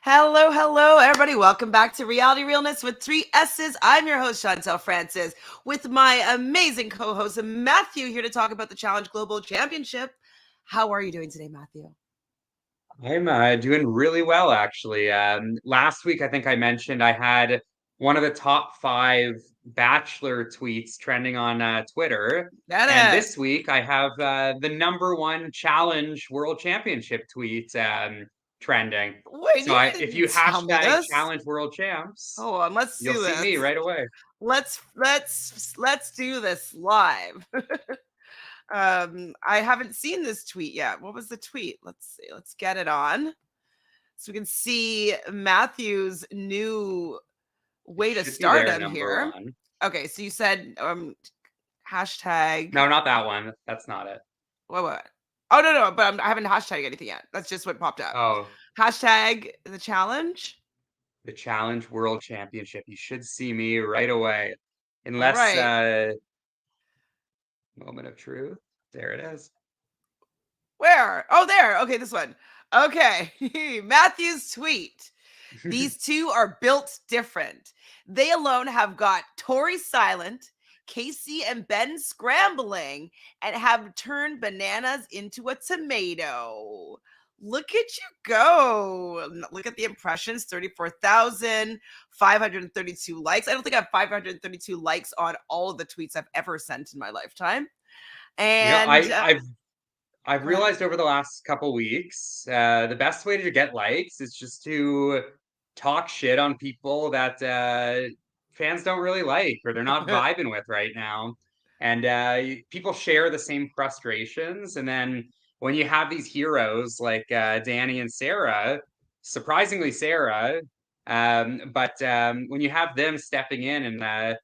Hello, hello, everybody. Welcome back to Reality Realness with three S's. I'm your host, Chantele Francis, with my amazing co-host, Matthew, here to talk about the Challenge Global Championship. How are you doing today, Matthew? I'm doing really well, actually. Last week, I think I mentioned I had one of the top five Bachelor tweets trending on Twitter. Get And it. this week, I have the number one Challenge World Championship tweet trending. Wait, So you if didn't you tell me hashtag this. Challenge World Champs, Hold on, let's you'll do see me this. right away. Let's do this live. I haven't seen this tweet yet. What was the tweet? Let's see. Let's get it on so we can see Matthew's new It way to should be there, stardom number here. one. Okay, so you said hashtag No, not that one. That's not it. what? Oh no, but I haven't hashtag anything yet. That's just what popped up. Oh, Hashtag the challenge. the Challenge World Championship. You should see me right away. All Unless right. moment of truth. There it is. Where? Oh, there. Okay, this one. Okay, Matthew's tweet. These two are built different. They alone have got Tori silent, Casey and Ben scrambling, and have turned bananas into a tomato. Look at you go. Look at the impressions 34,532 likes. I don't think I have 532 likes on all of the tweets I've ever sent in my lifetime. You know, And I've go ahead. realized over the last couple weeks, the best way to get likes is just to talk shit on people that fans don't really like or they're not vibing with right now. And people share the same frustrations. And then when you have these heroes like Danny and Sarah, surprisingly Sarah, but when you have them stepping in and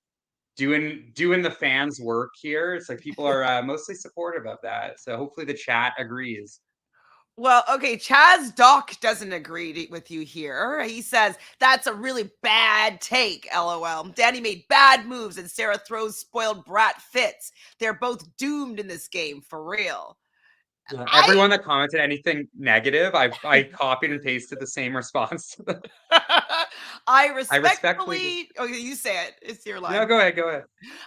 doing the fans work here, it's like people are mostly supportive of that, so hopefully the chat agrees. Well, okay, Chaz Doc doesn't agree with you here. He says that's a really bad take, lol. Danny made bad moves and Sarah throws spoiled brat fits. They're both doomed in this game, for real. I Everyone that commented anything negative, I copied and pasted the same response to them. I I respectfully just respectfully okay, you say it. It's your no, line. go ahead.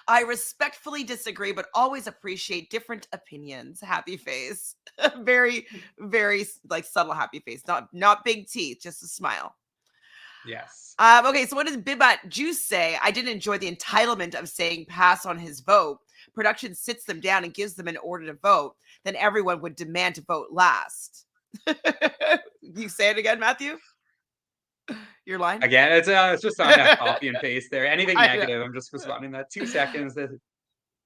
I respectfully disagree, but always appreciate different opinions. Happy face. Very, very like subtle happy face. Not big teeth, just a smile. Yes. Okay, so what does Bibat Juice say? I didn't enjoy the entitlement of saying pass on his vote. Production sits them down and gives them an order to vote. Then everyone would demand to vote last. You say it again, Matthew? Your line? Again, it's just on that copy and paste there. Anything I know. negative, I'm just responding that 2 seconds.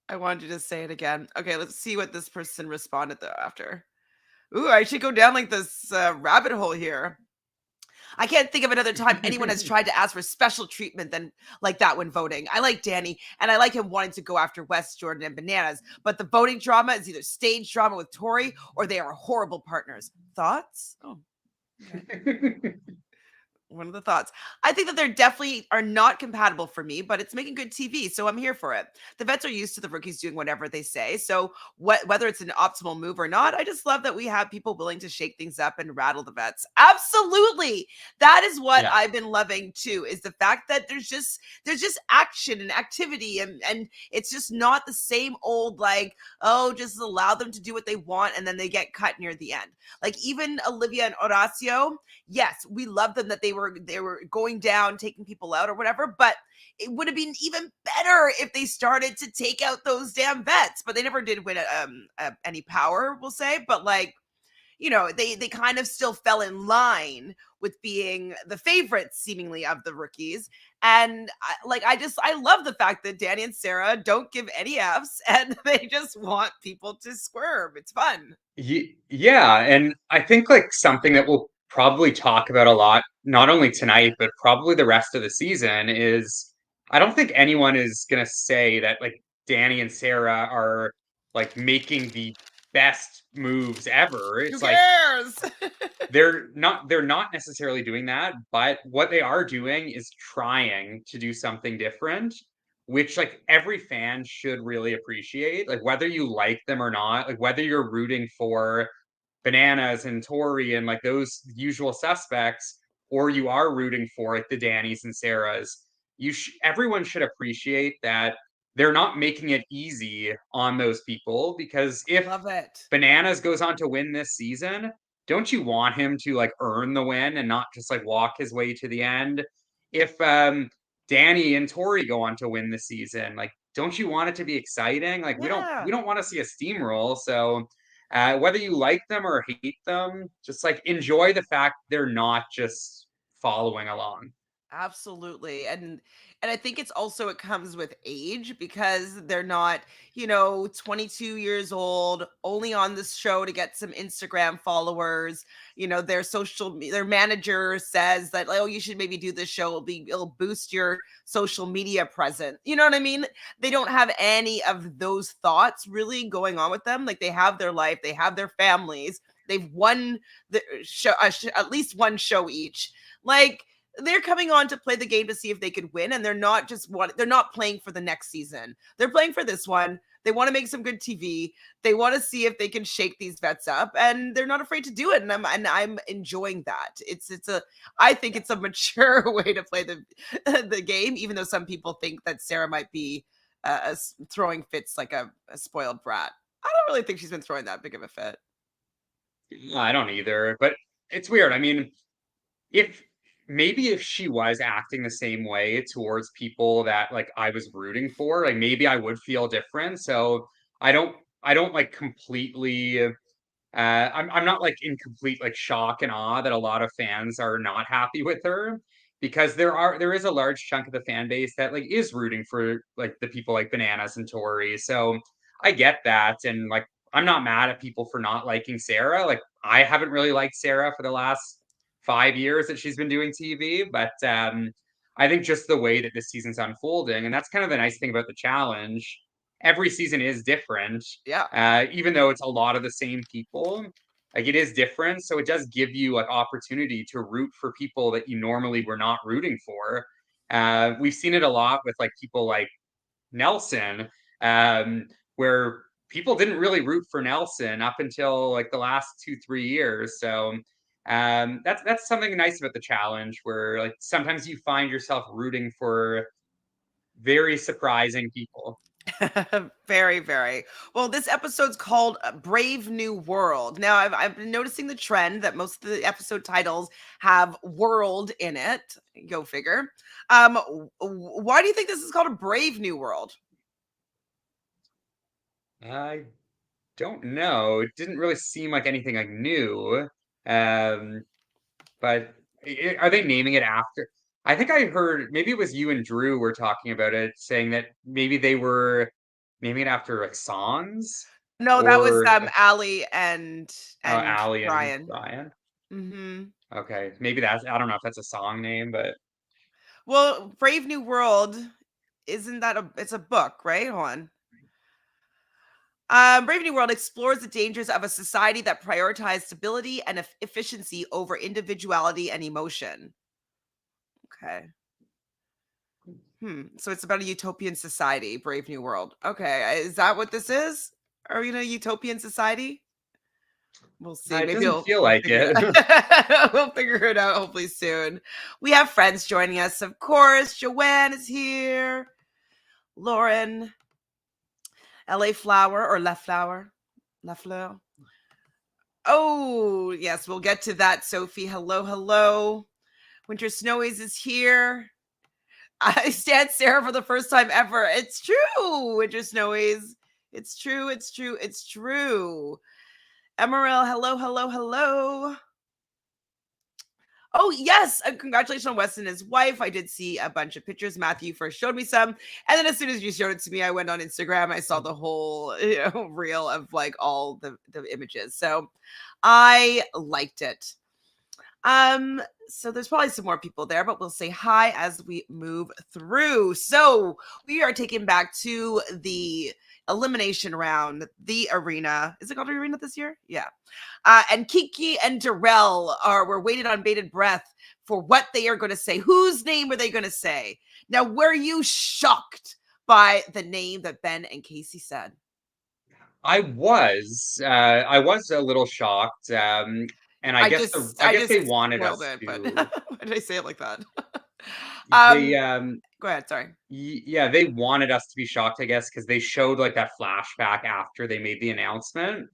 I wanted you to say it again. Okay, let's see what this person responded though after. Ooh, I should go down like this rabbit hole here. I can't think of another time anyone has tried to ask for special treatment than like that when voting. I like Danny, and I like him wanting to go after West Jordan and Bananas, but the voting drama is either stage drama with Tori or they are horrible partners. Thoughts? Oh, okay. One of the thoughts. I think that they're definitely are not compatible for me, but it's making good TV, so I'm here for it. The vets are used to the rookies doing whatever they say, so whether it's an optimal move or not, I just love that we have people willing to shake things up and rattle the vets. Absolutely, that is what Yeah. I've been loving too. Is the fact that there's just action and activity, and it's just not the same old like just allow them to do what they want and then they get cut near the end. Like even Olivia and Horacio, yes, we love them that they were going down, taking people out or whatever, but it would have been even better if they started to take out those damn vets. But they never did win any power, we'll say. But like, they kind of still fell in line with being the favorites seemingly of the rookies. And I love the fact that Danny and Sarah don't give any F's and they just want people to squirm. It's fun. Yeah, and I think like something that we'll probably talk about a lot, not only tonight, but probably the rest of the season is I don't think anyone is gonna say that like Danny and Sarah are like making the best moves ever. Who It's like cares? they're not necessarily doing that, but what they are doing is trying to do something different, which like every fan should really appreciate. Like whether you like them or not, like whether you're rooting for Bananas and Tori and like those usual suspects, or you are rooting for, like the Dannys and Sarahs, everyone should appreciate that they're not making it easy on those people, because if Love it. Bananas goes on to win this season, don't you want him to like earn the win and not just like walk his way to the end? If Danny and Tori go on to win the season, like don't you want it to be exciting? Like we Yeah. don't want to see a steamroll. So whether you like them or hate them, just like enjoy the fact they're not just following along. Absolutely. And I think it's also it comes with age because they're not, 22 years old, only on this show to get some Instagram followers. Their manager says that, like, oh, you should maybe do this show. It'll boost your social media presence. You know what I mean? They don't have any of those thoughts really going on with them. Like, they have their life, they have their families. They've won the show, at least one show each. Like, they're coming on to play the game to see if they could win, and they're not playing for the next season. They're playing for this one. They want to make some good TV. They want to see if they can shake these vets up, and they're not afraid to do it. And I'm enjoying that. I think Yeah. it's a mature way to play the the game, even though some people think that Sarah might be throwing fits like a spoiled brat. I don't really think she's been throwing that big of a fit. I don't either, but it's weird. I mean, if maybe if she was acting the same way towards people that like I was rooting for, like maybe I would feel different. So I don't I don't like completely I'm not like in complete like shock and awe that a lot of fans are not happy with her, because there is a large chunk of the fan base that like is rooting for like the people like Bananas and Tori. So I get that, and like I'm not mad at people for not liking Sarah. Like I haven't really liked Sarah for the last 5 years that she's been doing TV, but I think just the way that this season's unfolding, and that's kind of the nice thing about the challenge. Every season is different, Yeah. even though it's a lot of the same people. Like it is different, so it does give you like opportunity to root for people that you normally were not rooting for. We've seen it a lot with like people like Nelson, um, where people didn't really root for Nelson up until like the last 2 3 years. So that's something nice about the challenge, where like sometimes you find yourself rooting for very surprising people. Very, very. Well, this episode's called Brave New World. Now, I've been noticing the trend that most of the episode titles have world in it. Go figure. Why do you think this is called a Brave New World? I don't know. It didn't really seem like anything like new. Um, but are they naming it after? I think I heard maybe it was you and Drew were talking about it, saying that maybe they were naming it after like songs, No, that was or Allie and Allie and Ryan. Ryan. Hmm. Okay, maybe that's, I don't know if that's a song name, but Well, Brave New World, isn't that it's a book, right? Hold on. Brave New World explores the dangers of a society that prioritizes stability and efficiency over individuality and emotion. Okay. So it's about a utopian society, Brave New World. Okay. Is that what this is? Are we in a utopian society? We'll see. it Maybe doesn't we'll, feel we'll like figure it it. out. We'll figure it out hopefully soon. We have friends joining us, of course. Joanne is here. Lauren, LA Flower or La Flower. La Fleur. Oh, yes, we'll get to that, Sophie. Hello, hello. Winter Snowies is here. I stand Sarah for the first time ever. It's true, Winter Snowies. It's true, it's true, it's true. Emerald, hello, hello, hello. Oh, yes. Congratulations on Wes and his wife. I did see a bunch of pictures. Matthew first showed me some. And then as soon as you showed it to me, I went on Instagram. I saw the whole reel of like all the images. So I liked it. So there's probably some more people there, but we'll say hi as we move through. So we are taken back to the elimination round, the arena. Is it called the arena this year? Yeah. And Kiki and Darrell were waiting on bated breath for what they are going to say. Whose name are they going to say? Now, were you shocked by the name that Ben and Casey said? I was a little shocked. And I I guess just they wanted spoiled us it, but to why did I say it like that? they, Go ahead, sorry. yeah, they wanted us to be shocked, I guess, because they showed, like, that flashback after they made the announcannouncement.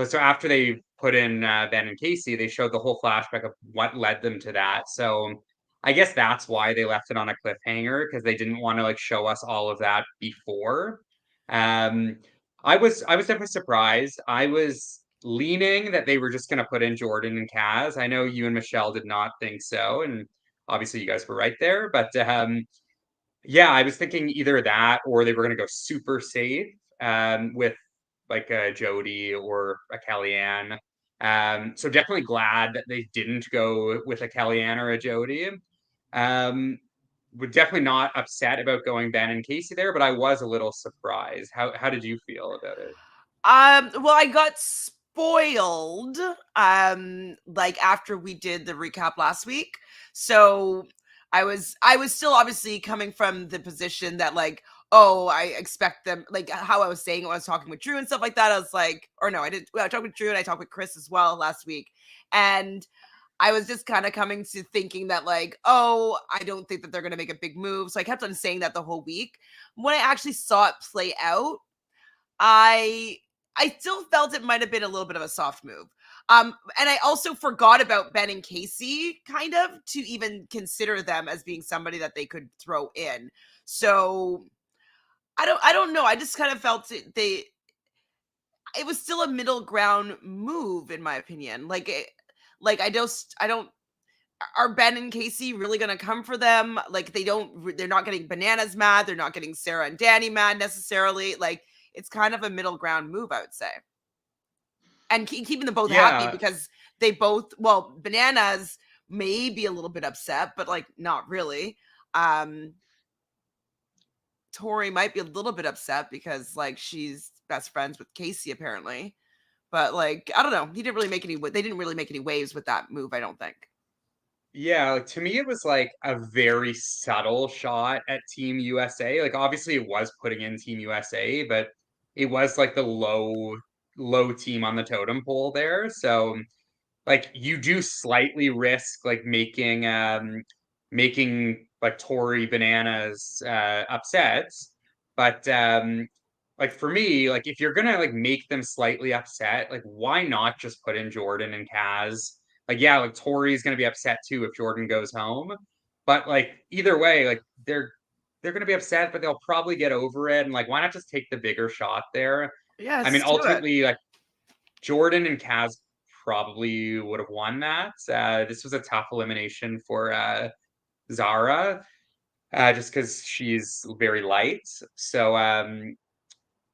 So after they put in, Ben and Casey, they showed the whole flashback of what led them to that, so I guess that's why they left it on a cliffhanger because they didn't wanna, like, show us all of that before. Um, I was definitely surprised. I was leaning that they were just gonna put in Jordan and Kaz. I know you and Michelle did not think so, and obviously you guys were right there, but, yeah, I was thinking either that or they were gonna go super safe, with like a Jody or a Kellyanne. So definitely glad that they didn't go with a Kellyanne or a Jody. Um, we're definitely not upset about going Ben and Casey there, but I was a little surprised. How did you feel about it? Well, I got spoiled, like after we did the recap last week. So I was still obviously coming from the position that like, oh, I expect them like how I was saying when I was talking with Drew and stuff like that. I was like, or no, I didn't. Well, I talked with Drew and I talked with Chris as well last week, and I was just kind of coming to thinking that like, oh, I don't think that they're gonna make a big move. So I kept on saying that the whole week. When I actually saw it play out, I I still felt it might have been a little bit of a soft move. And I also forgot about Ben and Casey, kind of, to even consider them as being somebody that they could throw in. So I don't know. I just kind of felt it was still a middle ground move in my opinion. Like I don't are Ben and Casey really going to come for them? Like they're not getting Bananas mad, they're not getting Sarah and Danny mad necessarily. Like it's kind of a middle ground move, I would say. And keeping them both happy Yeah, because they both, well, Bananas may be a little bit upset, but like not really. Um Tori might be a little bit upset because like she's best friends with Casey apparently. But like I don't know, he didn't really make any they didn't really make any waves with that move, I don't think. yeah, like, to me, it was, like, a very subtle shot at Team USA, like, obviously, it was putting in Team USA, but it was, like, the low team on the totem pole there, so, like, you do slightly risk, like, making, like, Tory Bananas, upset, but, like, for me, like, if you're gonna, like, make them slightly upset, like, why not just put in Jordan and Kaz? Like, yeah, like, Tori's gonna be upset too if Jordan goes home, but, like, either way, like, they're gonna be upset, but they'll probably get over it, and, like, why not just take the bigger shot there? I mean, Yes, do it. ultimately, like, Jordan and Kaz probably would have won that. This was a tough elimination for Zara, just because she's very light. So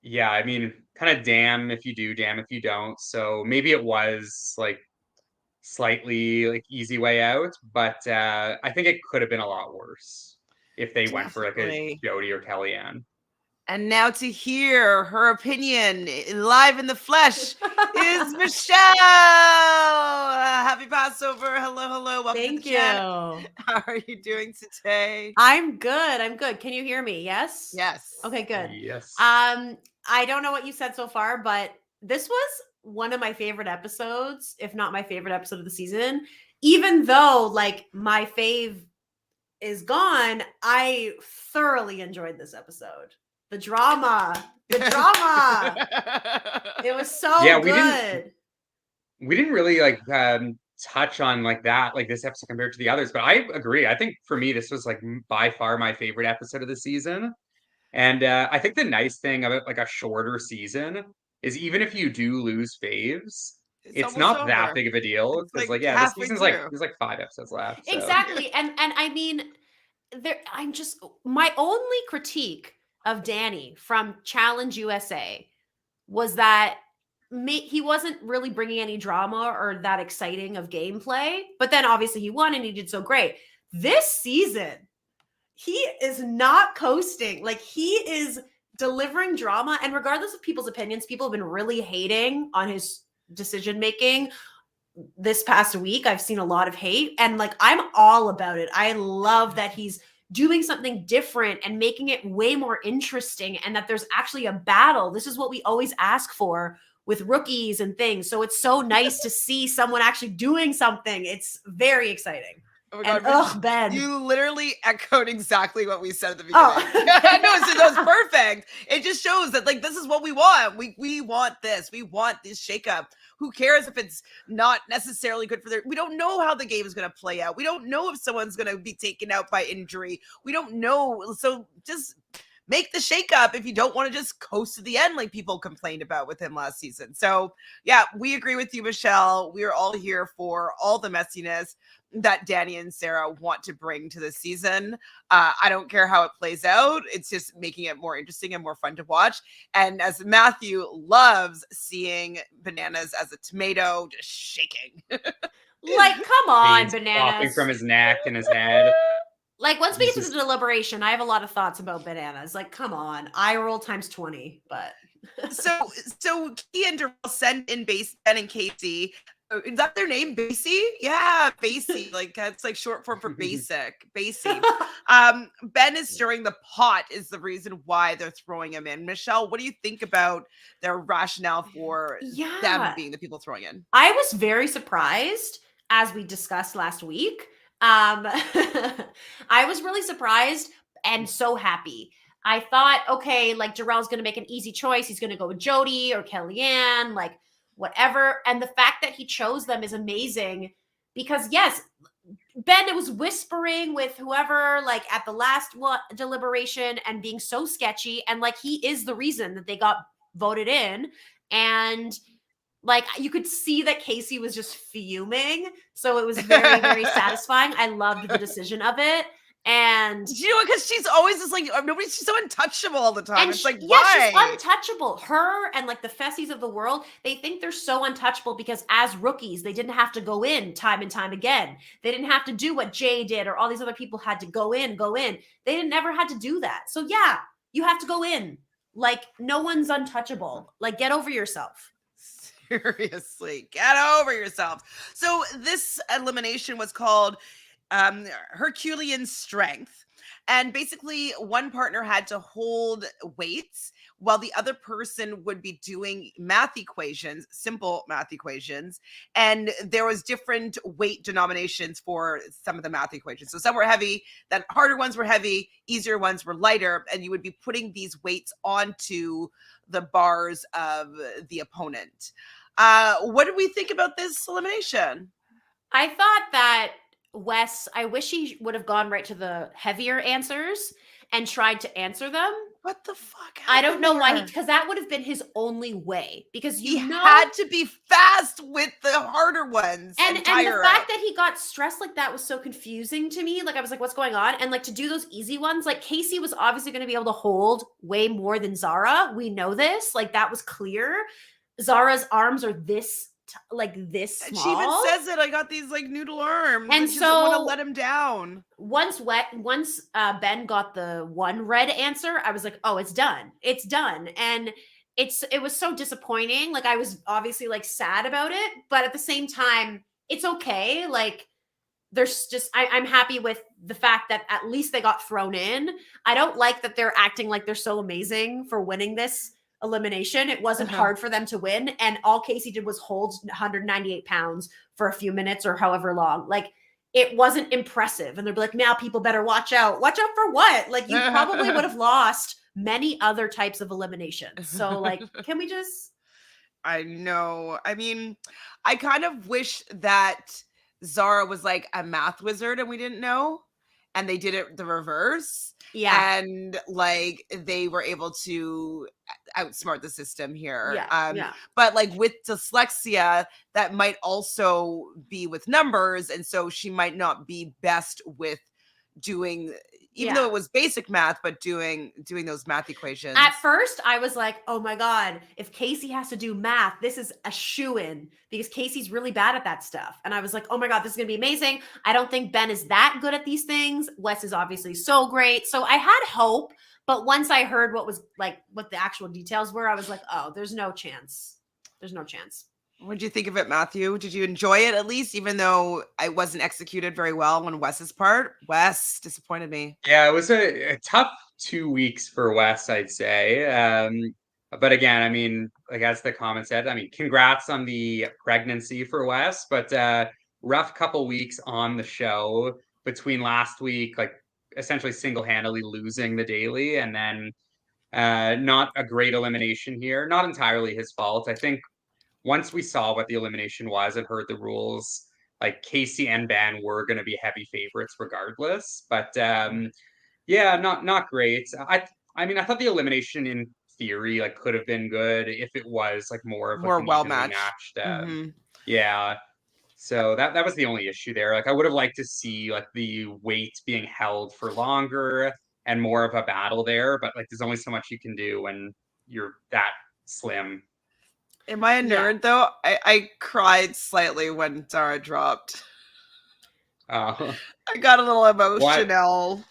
yeah, I mean, kind of damn if you do, damn if you don't. So maybe it was like slightly like easy way out, but I think it could have been a lot worse if they went for like a Definitely. Jody or Kellyanne. And now to hear her opinion live in the flesh is Michelle. Happy Passover. Hello, hello. Welcome to the Thank chat. you. How are you doing today? I'm good. I'm good. Can you hear me? Yes? Yes. Okay, good. Yes. I don't know what you said so far, but this was one of my favorite episodes, if not my favorite episode of the season. Even though like my fave is gone, I thoroughly enjoyed this episode. The drama. The drama. It was so Yeah, good. we didn't really like touch on like that like this episode compared to the others, but I agree. I think for me this was like by far my favorite episode of the season. And I think the nice thing about like a shorter season is even if you do lose faves, It's it's almost not that over. big of a deal It's because like like yeah, the halfway season's like through. there's like 5 episodes left. So Exactly. And I mean, there I'm just my only critique of Danny from Challenge USA was that he wasn't really bringing any drama or that exciting of gameplay, but then obviously he won and he did so great. This season, he is not coasting. Like he is delivering drama, and regardless of people's opinions, people have been really hating on his decision making this past week. I've seen a lot of hate, and like I'm all about it. I love that he's doing something different and making it way more interesting, and that there's actually a battle. This is what we always ask for with rookies and things. So it's so nice to see someone actually doing something. It's very exciting. Oh my And God, Ben. you literally echoed exactly what we said at the beginning. Oh. No, so that was perfect. It just shows that like this is what we want. We want this. We want this shakeup. Who cares if it's not necessarily good for their? We don't know how the game is going to play out. We don't know if someone's going to be taken out by injury. We don't know. So just make the shakeup if you don't want to just coast to the end like people complained about with him last season. So yeah, we agree with you, Michelle. We are all here for all the messiness that Danny and Sarah want to bring to the season. I don't care how it plays out. It's just making it more interesting and more fun to watch. And as Matthew loves seeing Bananas as a tomato just shaking. Like, come on, Veins Bananas. popping from his neck and his head. Like, once we get to Jesus. the deliberation, I have a lot of thoughts about Bananas. Like, come on. Eye roll times 20, but... So Key and Darrell send in Ben and Casey. Is that their name? Basie? Yeah, Basie. Like that's like short form for basic. Basie. Ben is stirring the pot is the reason why they're throwing him in. Michelle, what do you think about their rationale for them being the people throwing in? I was very surprised, as we discussed last week. I was really surprised and so happy. I thought, okay, like Darrell's going to make an easy choice. He's going to go with Jody or Kellyanne, like whatever. And the fact that he chose them is amazing because yes, Ben, it was whispering with whoever, like at the last deliberation and being so sketchy. And like, he is the reason that they got voted in. And like, you could see that Casey was just fuming. So it was very, very satisfying. I loved the decision of it. And you know what? Because she's always just like she's so untouchable all the time. It's like, yeah, why? she's untouchable. Her and like the Fessies of the world, they think they're so untouchable because as rookies, they didn't have to go in time and time again. They didn't have to do what Jay did or all these other people had to go in. They didn't never had to do that. So yeah, you have to go in. Like no one's untouchable. Like get over yourself. Seriously, get over yourself. So this elimination was called Herculean strength. And basically one partner had to hold weights while the other person would be doing math equations, simple math equations. And there was different weight denominations for some of the math equations. So some were heavy, then harder ones were heavy, easier ones were lighter. And you would be putting these weights onto the bars of the opponent. What did we think about this elimination? I thought that Wes, I wish he would have gone right to the heavier answers and tried to answer them. What the fuck? I don't know why, because that would have been his only way. Because he had to be fast with the harder ones. And the fact that he got stressed like that was so confusing to me. Like I was like, what's going on? And like to do those easy ones, like Casey was obviously going to be able to hold way more than Zara. We know this. Like that was clear. Zara's arms are this small. She even says it. I got these like noodle arms, and she so doesn't want to let him down. Once Ben got the one red answer, I was like, oh, it's done. It's done. And it was so disappointing. Like I was obviously like sad about it, but at the same time, it's okay. Like there's just I'm happy with the fact that at least they got thrown in. I don't like that they're acting like they're so amazing for winning this elimination. It wasn't hard for them to win. And all Casey did was hold 198 pounds for a few minutes or however long. Like it wasn't impressive. And they'd be like, now people better watch out. Watch out for what? Like you probably would have lost many other types of eliminations. So like, can we just... I know. I mean, I kind of wish that Zara was like a math wizard and we didn't know. And they did it the reverse. Yeah. And like they were able to outsmart the system here. Yeah. But like with dyslexia, that might also be with numbers. And so she might not be best with doing, even though it was basic math, but doing those math equations. At first, I was like, oh my God, if Casey has to do math, this is a shoo-in because Casey's really bad at that stuff. And I was like, oh my God, this is going to be amazing. I don't think Ben is that good at these things. Wes is obviously so great. So I had hope. But once I heard what the actual details were, I was like, oh, there's no chance. There's no chance. What did you think of it, Matthew? Did you enjoy it at least, even though it wasn't executed very well on Wes's part? Wes disappointed me. Yeah, it was a tough 2 weeks for Wes, I'd say. But again, I mean, like as the comment said, I mean, congrats on the pregnancy for Wes, but rough couple weeks on the show between last week, like essentially single-handedly losing the daily, and then not a great elimination here. Not entirely his fault. I think once we saw what the elimination was and heard the rules, like Casey and Ben were going to be heavy favorites regardless. But yeah, not great. I mean, I thought the elimination in theory like could have been good if it was like more of like More an well evenly matched. matched. Mm-hmm. Yeah. So that was the only issue there. Like I would have liked to see like the weight being held for longer and more of a battle there, but like there's only so much you can do when you're that slim. Am I a nerd though? I cried slightly when Dara dropped. Uh, I got a little what emotional.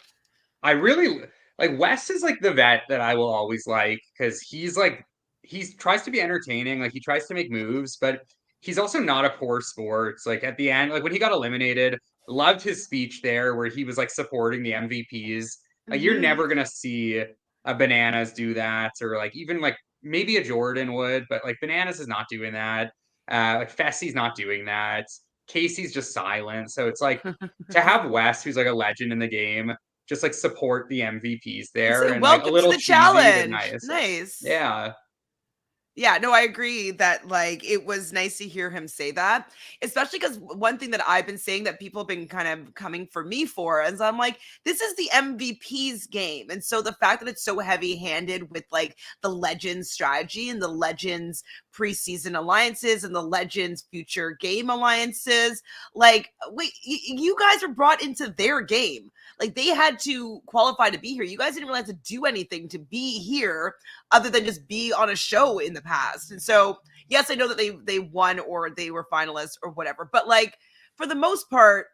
I really like Wes is like the vet that I will always like because he's like he tries to be entertaining, like he tries to make moves, but he's also not a poor sports. Like at the end, like when he got eliminated, loved his speech there where he was like supporting the MVPs. Like you're never gonna see a Bananas do that, or like even like maybe a Jordan would, but like Bananas is not doing that. Like Fessy's not doing that. Casey's just silent. So it's like to have Wes, who's like a legend in the game, just like support the MVPs And there say, and like a welcome to little the cheesy but challenge. nice. Nice. Yeah. Yeah, no, I agree that like it was nice to hear him say that, especially because one thing that I've been saying that people have been kind of coming for me for is I'm like, this is the MVP's game. And so the fact that it's so heavy handed with like the Legends strategy and the Legends preseason alliances and the Legends future game alliances, like, wait, you guys were brought into their game. Like they had to qualify to be here. You guys didn't really have to do anything to be here other than just be on a show in the past. And so, yes, I know that they won or they were finalists or whatever, but like for the most part,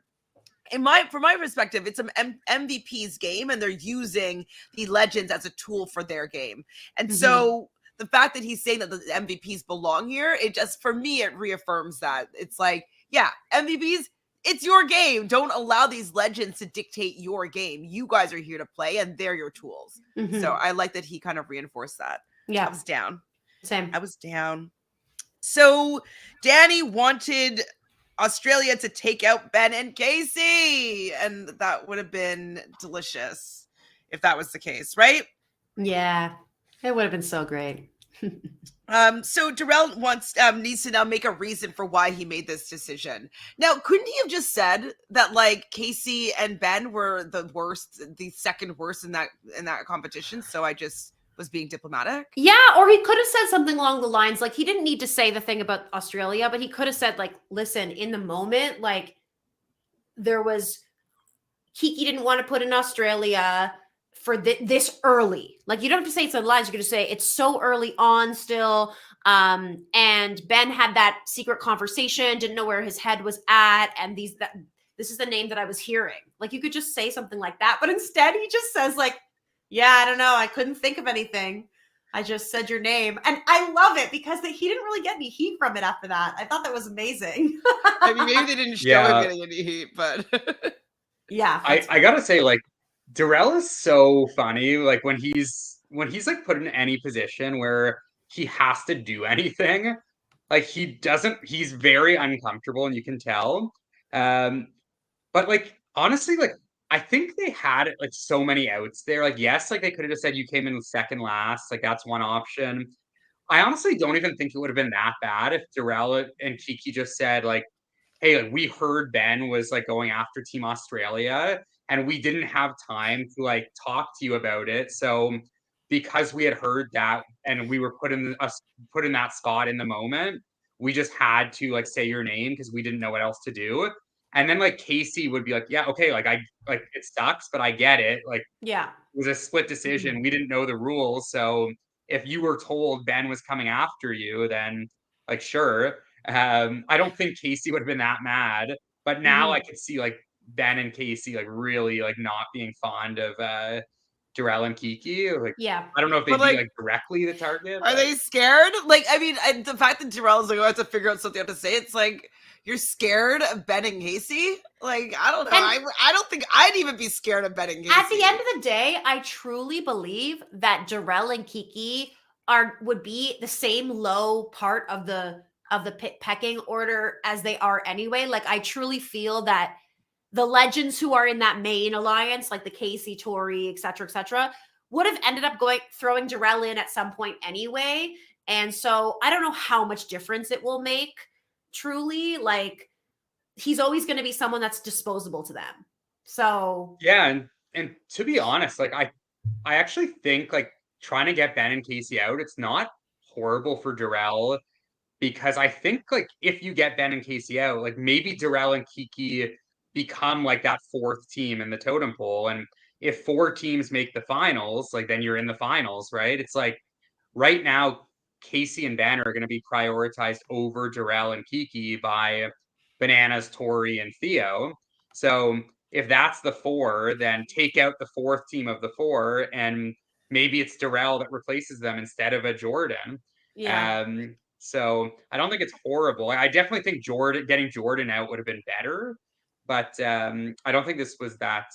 from my perspective, it's an MVP's game, and they're using the Legends as a tool for their game. And so the fact that he's saying that the MVPs belong here, it just for me it reaffirms that it's like, yeah, MVPs. It's your game. Don't allow these legends to dictate your game. You guys are here to play, and they're your tools. So I like that he kind of reinforced that. Yeah. I was down. Same. I was down. So Danny wanted Australia to take out Ben and Casey, and that would have been delicious if that was the case, right? Yeah. It would have been so great. So Darrell needs to now make a reason for why he made this decision. Now, couldn't he have just said that like Casey and Ben were the worst, the second worst in that competition? So I just was being diplomatic. Yeah, or he could have said something along the lines like he didn't need to say the thing about Australia, but he could have said like, listen, in the moment, like there was Kiki didn't want to put in Australia for this early. Like you don't have to say it's on the lines. You're going to say it's so early on still. And Ben had that secret conversation, didn't know where his head was at. And this is the name that I was hearing. Like you could just say something like that. But instead he just says like, yeah, I don't know. I couldn't think of anything. I just said your name. And I love it because he didn't really get any heat from it after that. I thought that was amazing. I mean, maybe they didn't show him getting any heat, but yeah. I gotta say, like, Darrell is so funny. Like when he's like put in any position where he has to do anything, like he's very uncomfortable and you can tell. But like honestly, like I think they had like so many outs there. Like, yes, like they could have just said you came in second last, like that's one option. I honestly don't even think it would have been that bad if Darrell and Kiki just said, like, hey, like we heard Ben was like going after Team Australia and we didn't have time to like talk to you about it. So because we had heard that and we were put in that spot in the moment, we just had to like say your name because we didn't know what else to do. And then like Casey would be like, yeah, okay, like it sucks, but I get it. Like Yeah. it was a split decision. We didn't know the rules. So if you were told Ben was coming after you, then like sure. I don't think Casey would have been that mad, but now I could see like Ben and Casey like really like not being fond of Darrell and Kiki. Like Yeah. I don't know if they'd But, like, be like directly the target. are they scared? Like, I mean, the fact that Darrell's like, I have to figure out something I have to say. It's like you're scared of Ben and Casey. Like, I don't know. And I don't think I'd even be scared of Ben and Casey. at the end of the day, I truly believe that Darrell and Kiki would be the same low part of the pecking order as they are anyway. Like, I truly feel that the legends who are in that main alliance, like the Casey, Tori, et cetera, would have ended up throwing Darrell in at some point anyway. And so I don't know how much difference it will make, truly. Like, he's always going to be someone that's disposable to them. So yeah, and to be honest, like I actually think like trying to get Ben and Casey out, it's not horrible for Darrell, because I think like if you get Ben and Casey out, like maybe Darrell and Kiki become like that fourth team in the totem pole. And if 4 teams make the finals, like then you're in the finals, right? It's like right now, Casey and Ben are going to be prioritized over Darrell and Kiki by Bananas, Tori, and Theo. So if that's the 4, then take out the 4th team of the 4, and maybe it's Darrell that replaces them instead of a Jordan. yeah. So I don't think it's horrible. I definitely think getting Jordan out would have been better, but I don't think this was that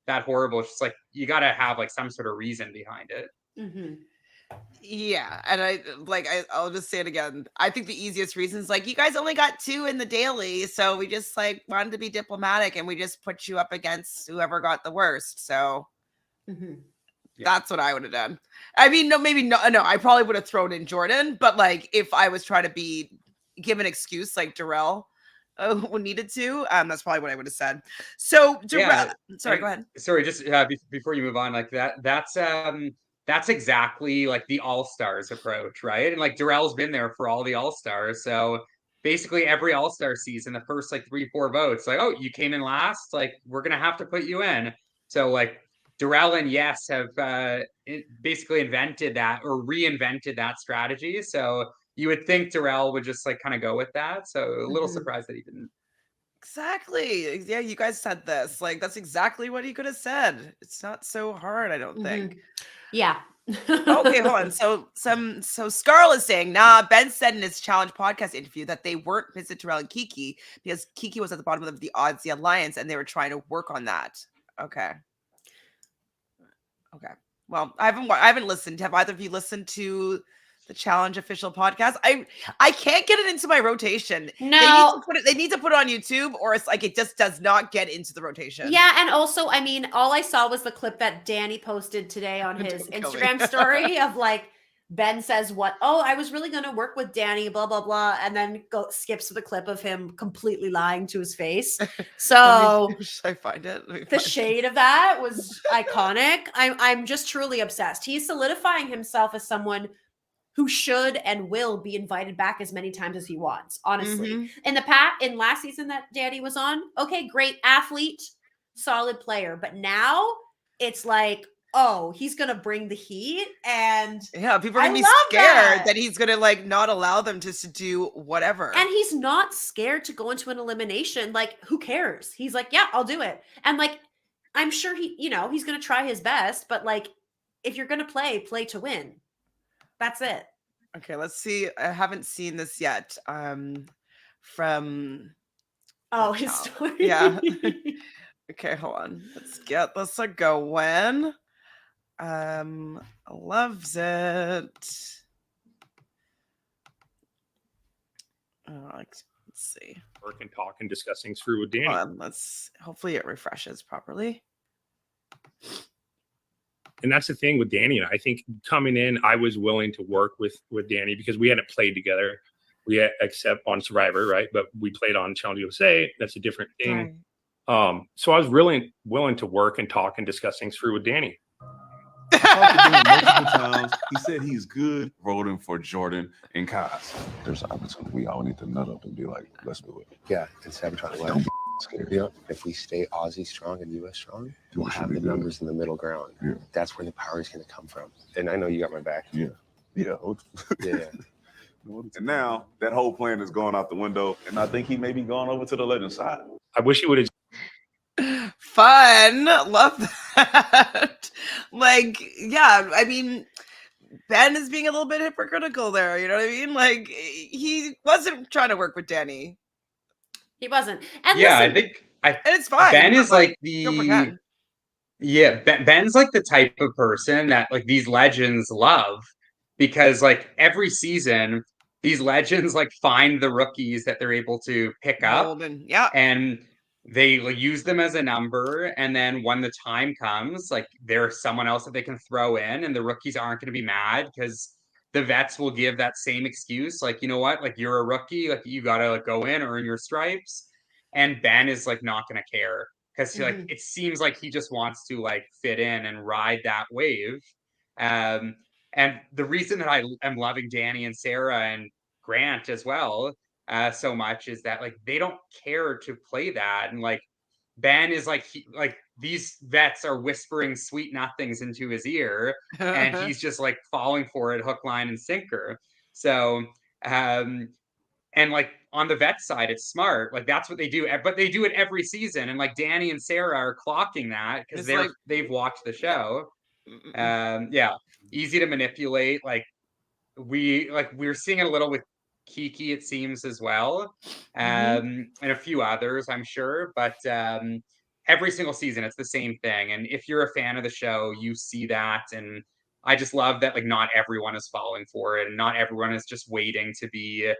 horrible. It's just like you got to have like some sort of reason behind it. Mm-hmm. Yeah, and I'll just say it again. I think the easiest reason is like, you guys only got 2 in the daily, so we just like wanted to be diplomatic, and we just put you up against whoever got the worst. So that's what I would have done. I mean, no, maybe no. I probably would have thrown in Jordan, but like if I was trying to give an excuse like Darrell needed to, that's probably what I would have said. So Darrell, sorry, go ahead. Sorry, just before you move on, like that's exactly like the All-Stars approach, right? And like Darrell's been there for all the All-Stars, so basically every All-Star season, the first like 3-4 votes, like, oh, you came in last, like we're gonna have to put you in. So like Darrell and Yes have basically invented that or reinvented that strategy. So you would think Darrell would just like kind of go with that. So a little surprised that he didn't. Exactly. Yeah, you guys said this. Like, that's exactly what he could have said. It's not so hard, I don't think. Yeah. Okay, hold on. So Scarl is saying, nah, Ben said in his challenge podcast interview that they weren't Mr. Terrell and Kiki because Kiki was at the bottom of the Aussie Alliance and they were trying to work on that. Okay. Well, I haven't listened. Have either of you listened to the challenge official podcast? I can't get it into my rotation. No, they need to put it on YouTube, or it's like it just does not get into the rotation. Yeah, and also, I mean, all I saw was the clip that Danny posted today on his Instagram story of like Ben says I was really going to work with Danny, blah blah blah, and then skips to the clip of him completely lying to his face. So should I find it? The shade of that was iconic. I'm just truly obsessed. He's solidifying himself as someone who should and will be invited back as many times as he wants, honestly. In last season that Danny was on, okay, great athlete, solid player. But now it's like, oh, he's going to bring the heat. And yeah, people are going to be scared that he's going to like not allow them to do whatever. And he's not scared to go into an elimination. Like, who cares? He's like, yeah, I'll do it. And like, I'm sure he's going to try his best. But like, if you're going to play to win. That's it. Okay, let's see. I haven't seen this yet. From his story. Yeah. Okay, hold on. Let's get this going. Loves it. Let's see. Work and talk and discuss things through with Danny. Hopefully it refreshes properly. And that's the thing with Danny. And I think coming in, I was willing to work with Danny because we hadn't played together. We had, except on Survivor, right? But we played on Challenge USA. That's a different thing. Right. So I was really willing to work and talk and discuss things through with Danny. I talked to him multiple times. He said he's good voting for Jordan and Kaz. There's an opportunity. We all need to nut up and be like, let's do it. Yeah, and sabotage life. Don't be scared. Yeah. If we stay Aussie strong and US strong, we'll have the numbers in the middle ground. Yeah. That's where the power is going to come from. And I know you got my back. Yeah. Yeah. Yeah. And now that whole plan is going out the window, and I think he may be going over to the legend side. I wish he would have. Fun. Love that. Like, yeah, I mean, Ben is being a little bit hypocritical there. You know what I mean? Like, he wasn't trying to work with Danny. He wasn't. And yeah, listen, I think and it's fine. Ben is like Ben's like the type of person that like these legends love. because like every season, these legends like find the rookies that they're able to pick up, Golden. Yeah. and they like, use them as a number. And then when the time comes, like there's someone else that they can throw in, and the rookies aren't going to be mad because the vets will give that same excuse, like, you know what, like you're a rookie, like you gotta like go in, earn your stripes. And Ben is like not gonna care because like it seems like he just wants to like fit in and ride that wave. And the reason that I am loving Danny and Sarah and Grant as well so much is that like they don't care to play that, and like Ben is like like these vets are whispering sweet nothings into his ear, and he's just like falling for it hook, line, and sinker. So and like on the vet side, it's smart. Like that's what they do, but they do it every season. And like Danny and Sarah are clocking that because they've watched the show. Yeah, easy to manipulate. Like we're seeing it a little with Kiki, it seems, as well, and a few others, I'm sure. But every single season, it's the same thing. And if you're a fan of the show, you see that. And I just love that like not everyone is falling for it, and not everyone is just waiting to be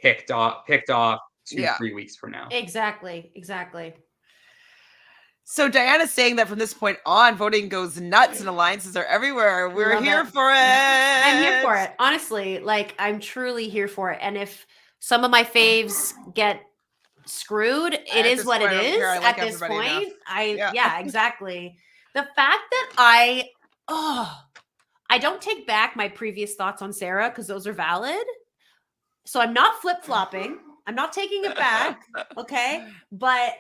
picked off 2-3 weeks from now. Exactly. So Diana's saying that from this point on, voting goes nuts and alliances are everywhere. We're here for it. I'm here for it. Honestly, like I'm truly here for it. And if some of my faves get screwed, it is what it is at this point. Yeah, exactly. The fact that I don't take back my previous thoughts on Sarah because those are valid. So I'm not flip-flopping. I'm not taking it back. Okay. But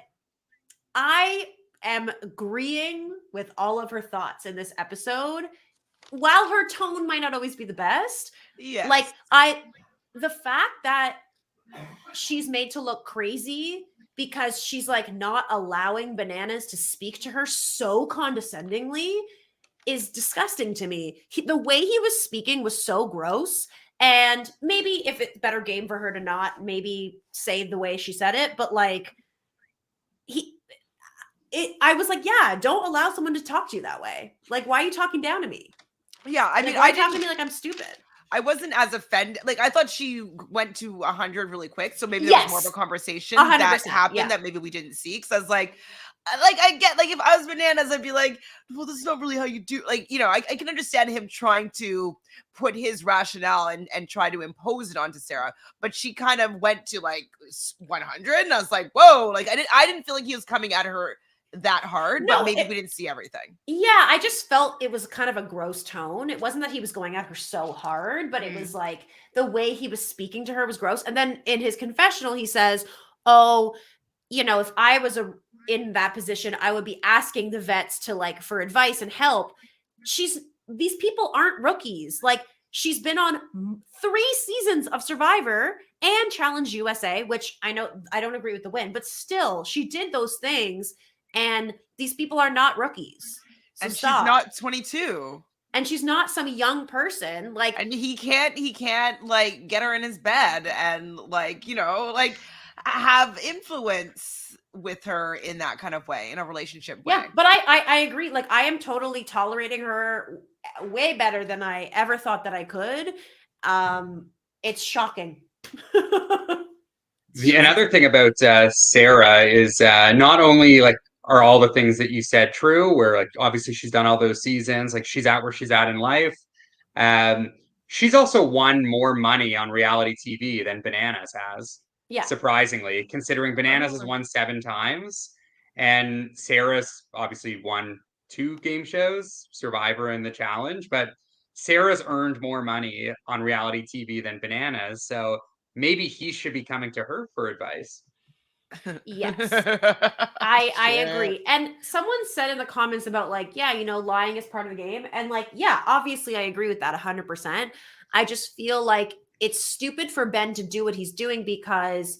I am agreeing with all of her thoughts in this episode. While her tone might not always be the best, like the fact that she's made to look crazy because she's like not allowing Bananas to speak to her so condescendingly is disgusting to me. The way he was speaking was so gross. And maybe if it's better game for her to not maybe say the way she said it, but like I was like, yeah, don't allow someone to talk to you that way. Like, why are you talking down to me? Yeah, I mean, why talking to me like I'm stupid? I wasn't as offended. Like, I thought she went to 100 really quick, so maybe there was more of a conversation that happened that maybe we didn't see. Because I was like, I get, like, if I was Bananas, I'd be like, well, this is not really how you do. Like, you know, I can understand him trying to put his rationale and try to impose it onto Sarah, but she kind of went to like 100, and I was like, whoa, like I didn't feel like he was coming at her that hard, but maybe we didn't see everything. Yeah, I just felt it was kind of a gross tone. It wasn't that he was going at her so hard, but it was like the way he was speaking to her was gross. And then in his confessional, he says, oh, you know, if I was in that position, I would be asking the vets to like for advice and help. These people aren't rookies. Like she's been on 3 seasons of Survivor and Challenge USA, which I know I don't agree with the win, but still she did those things. And these people are not rookies. So and she's not 22. And she's not some young person. Like, and he can't like get her in his bed and like, you know, like have influence with her in that kind of way, in a relationship way. Yeah, but I agree. Like, I am totally tolerating her way better than I ever thought that I could. It's shocking. Another thing about Sarah is not only like are all the things that you said true, where like obviously she's done all those seasons, like she's at where she's at in life. She's also won more money on reality TV than Bananas has. Yeah. Surprisingly, considering Bananas has won 7 times and Sarah's obviously won 2 game shows, Survivor and The Challenge, but Sarah's earned more money on reality TV than Bananas. So maybe he should be coming to her for advice. Yes, I agree. And someone said in the comments about like, yeah, you know, lying is part of the game. And like, yeah, obviously I agree with that 100%. I just feel like it's stupid for Ben to do what he's doing because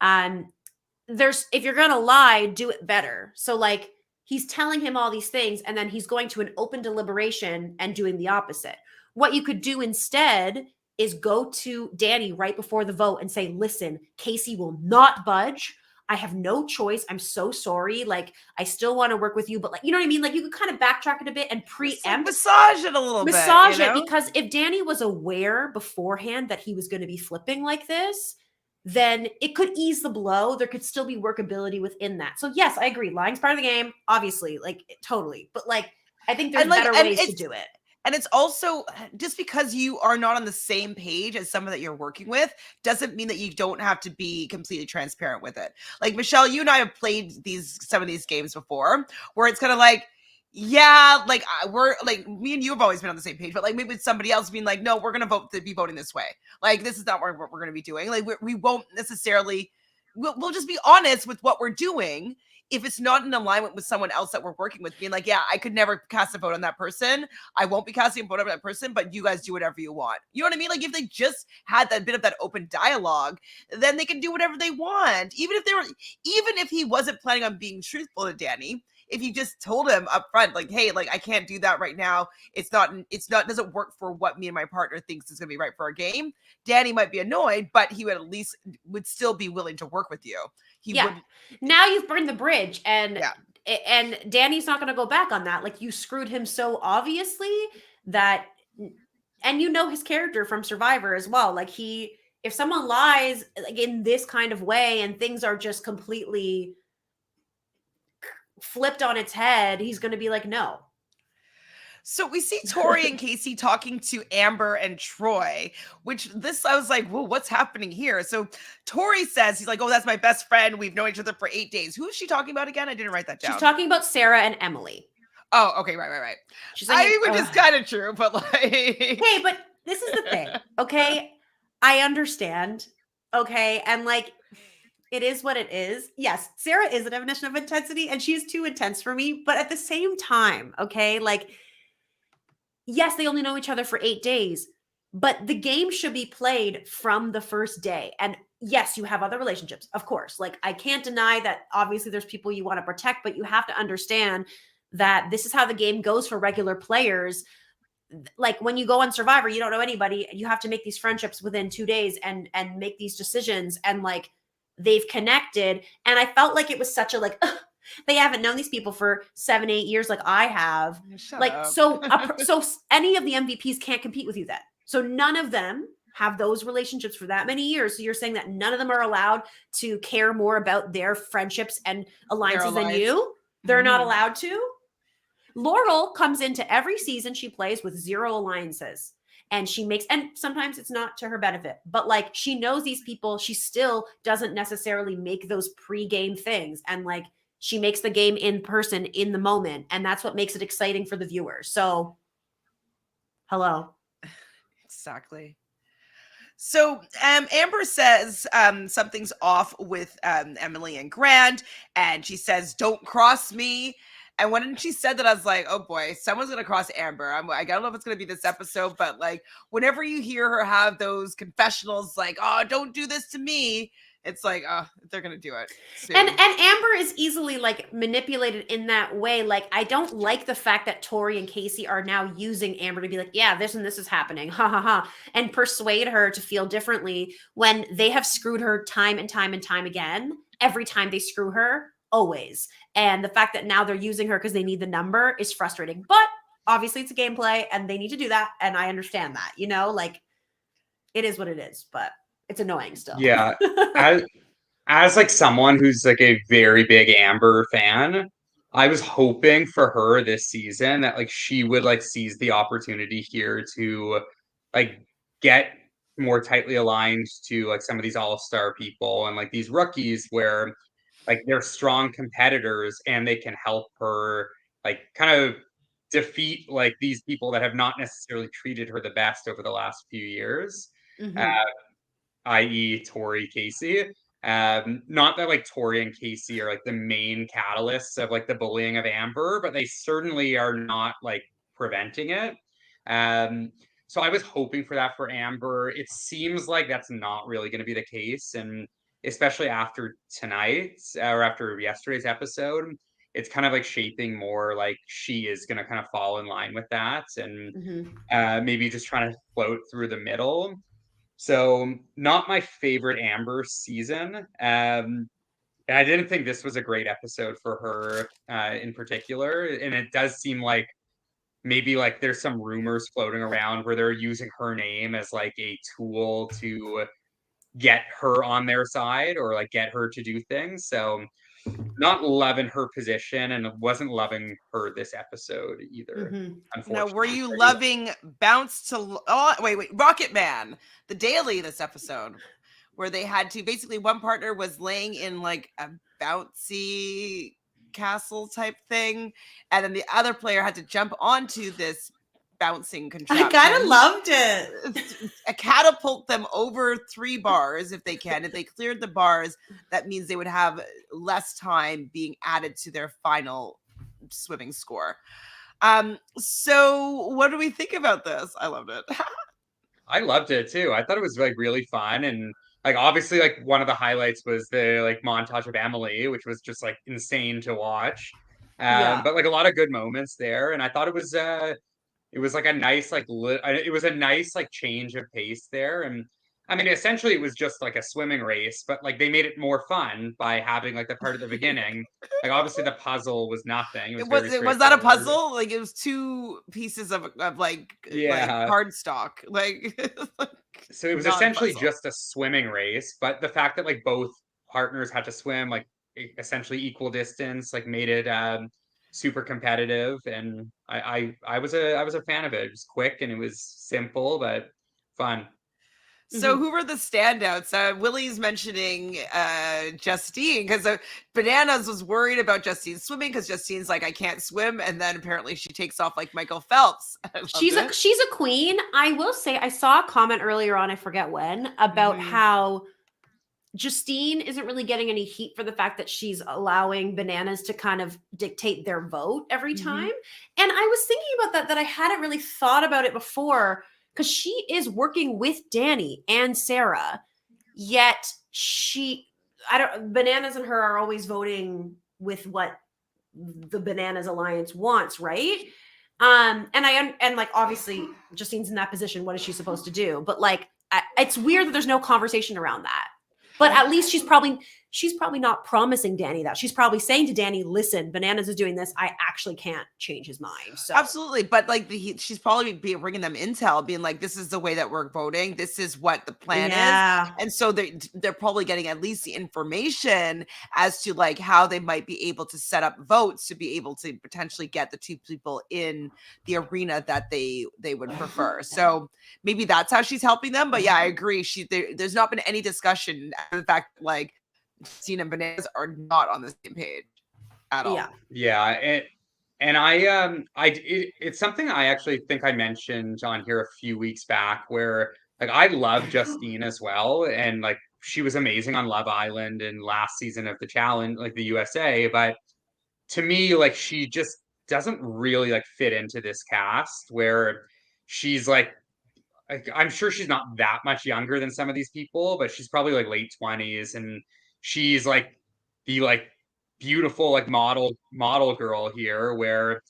if you're going to lie, do it better. So like he's telling him all these things and then he's going to an open deliberation and doing the opposite. What you could do instead is go to Danny right before the vote and say, listen, Casey will not budge. I have no choice. I'm so sorry. Like, I still want to work with you, but like, you know what I mean? Like, you could kind of backtrack it a bit and preempt, massage it a little bit. Massage you it, know? because if Danny was aware beforehand that he was going to be flipping like this, then it could ease the blow. There could still be workability within that. So yes, I agree. Lying's part of the game, obviously, like totally. But like, I think there's And, like, better and ways to it's- do it. And it's also just because you are not on the same page as someone that you're working with doesn't mean that you don't have to be completely transparent with it. Like, Michelle, you and I have played some of these games before where it's kind of like, yeah, like we're like, me and you have always been on the same page, but like maybe with somebody else being like, no, we're going to be voting this way. Like, this is not what we're going to be doing. Like, we won't necessarily, we'll just be honest with what we're doing. If it's not in alignment with someone else that we're working with, being like, yeah, I could never cast a vote on that person. I won't be casting a vote on that person, but you guys do whatever you want. You know what I mean? Like, if they just had that bit of that open dialogue, then they can do whatever they want. Even if he wasn't planning on being truthful to Danny, if you just told him up front, like, hey, like, I can't do that right now. It's not doesn't work for what me and my partner thinks is gonna be right for our game. Danny might be annoyed, but he would still be willing to work with you. He wouldn't. Now you've burned the bridge, and Yeah. and Danny's not going to go back on that. Like, you screwed him so obviously that, and you know his character from Survivor as well. Like, if someone lies like in this kind of way and things are just completely flipped on its head, he's going to be like, no. So we see Tori and Casey talking to Amber and Troy, which I was like, well, what's happening here? So Tori says, he's like, oh, that's my best friend. We've known each other for 8 days. Who is she talking about again? I didn't write that down. She's talking about Sarah and Emily. Oh, okay. Right. She's I mean, which is kind of true, but like. Hey, but this is the thing, okay? I understand, okay? And like, it is what it is. Yes, Sarah is a definition of intensity, and she's too intense for me. But at the same time, okay, like, yes, they only know each other for 8 days, but the game should be played from the first day. And yes, you have other relationships, of course. Like, I can't deny that obviously there's people you want to protect, but you have to understand that this is how the game goes for regular players. Like, when you go on Survivor, you don't know anybody. You have to make these friendships within 2 days and make these decisions. And like, they've connected. And I felt like it was such a like, they haven't known these people for 7, 8 years like I have. Shut Like, up. so any of the MVPs can't compete with you then. So none of them have those relationships for that many years. So you're saying that none of them are allowed to care more about their friendships and alliances than you? They're not allowed to? Laurel comes into every season she plays with 0 alliances. And sometimes it's not to her benefit, but like, she knows these people. She still doesn't necessarily make those pre-game things. And like, she makes the game in person in the moment. And that's what makes it exciting for the viewers. So, hello. Exactly. So Amber says something's off with Emily and Grant, and she says, don't cross me. And when she said that, I was like, oh boy, someone's going to cross Amber. I don't know if it's going to be this episode, but like, whenever you hear her have those confessionals, like, oh, don't do this to me, it's like, oh, they're going to do it soon. And Amber is easily like manipulated in that way. Like, I don't like the fact that Tori and Casey are now using Amber to be like, yeah, this and this is happening, ha ha ha, and persuade her to feel differently when they have screwed her time and time and time again. Every time they screw her, always. And the fact that now they're using her because they need the number is frustrating. But obviously it's a gameplay and they need to do that. And I understand that, you know, like, it is what it is, but it's annoying still. Yeah. As like someone who's like a very big Amber fan, I was hoping for her this season that like she would like seize the opportunity here to like get more tightly aligned to like some of these all-star people and like these rookies where like they're strong competitors and they can help her like kind of defeat like these people that have not necessarily treated her the best over the last few years. I.e. Tori, Casey. Not that like Tori and Casey are like the main catalysts of like the bullying of Amber, but they certainly are not like preventing it. So I was hoping for that for Amber. It seems like that's not really going to be the case, and especially after tonight or after yesterday's episode, it's kind of like shaping more like she is going to kind of fall in line with that, and maybe just trying to float through the middle. So not my favorite Amber season. I didn't think this was a great episode for her in particular, and it does seem like maybe like there's some rumors floating around where they're using her name as like a tool to get her on their side or like get her to do things. So not loving her position and wasn't loving her this episode either. Now, Unfortunately. were you loving Bounce to wait, Rocket Man, the daily this episode, where they had to basically one partner was laying in like a bouncy castle type thing, and then the other player had to jump onto this bouncing contraption. I kind of loved it. Catapult them over 3 bars if they can. If they cleared the bars, that means they would have less time being added to their final swimming score. So what do we think about this? I loved it. I loved it too. I thought it was like really fun, and like obviously like one of the highlights was the like montage of Emily, which was just like insane to watch. Yeah. But like a lot of good moments there, and I thought it was like a nice like it was a nice like change of pace there. And I mean essentially it was just like a swimming race, but like they made it more fun by having like the part at the beginning. Like obviously the puzzle was nothing. It was Was that a straightforward. puzzle? Like it was 2 pieces of like Yeah. cardstock. Like So it was not a essentially puzzle. just a swimming race, but the fact that like both partners had to swim like essentially equal distance like made it super competitive. And I was a fan of it. It was quick and it was simple but fun. So who were the standouts? Willie's mentioning Justine, because Bananas was worried about Justine swimming because Justine's like, I can't swim, and then apparently she takes off like Michael Phelps. She's a queen. I will say I saw a comment earlier on, I forget when, about how Justine isn't really getting any heat for the fact that she's allowing Bananas to kind of dictate their vote every time. And I was thinking about that I hadn't really thought about it before, because she is working with Danny and Sarah, yet Bananas and her are always voting with what the Bananas Alliance wants, right? And like obviously Justine's in that position. What is she supposed to do? But like, it's weird that there's no conversation around that. But at least she's probably not promising Danny that. She's probably saying to Danny, listen, Bananas is doing this. I actually can't change his mind. So absolutely. But like she's probably bringing them intel, being like, this is the way that we're voting. This is what the plan is. And so they're probably getting at least the information as to like how they might be able to set up votes to be able to potentially get the 2 people in the arena that they would prefer. So maybe that's how she's helping them. But yeah, I agree. There's not been any discussion of the fact like Justine and Bananas are not on the same page at all. Yeah. And it's something I actually think I mentioned on here a few weeks back, where like I love Justine as well, and like she was amazing on Love Island and last season of the challenge, like the USA. But to me, like she just doesn't really like fit into this cast, where she's like I'm sure she's not that much younger than some of these people, but she's probably like late 20s, and she's like the like beautiful like model girl here, where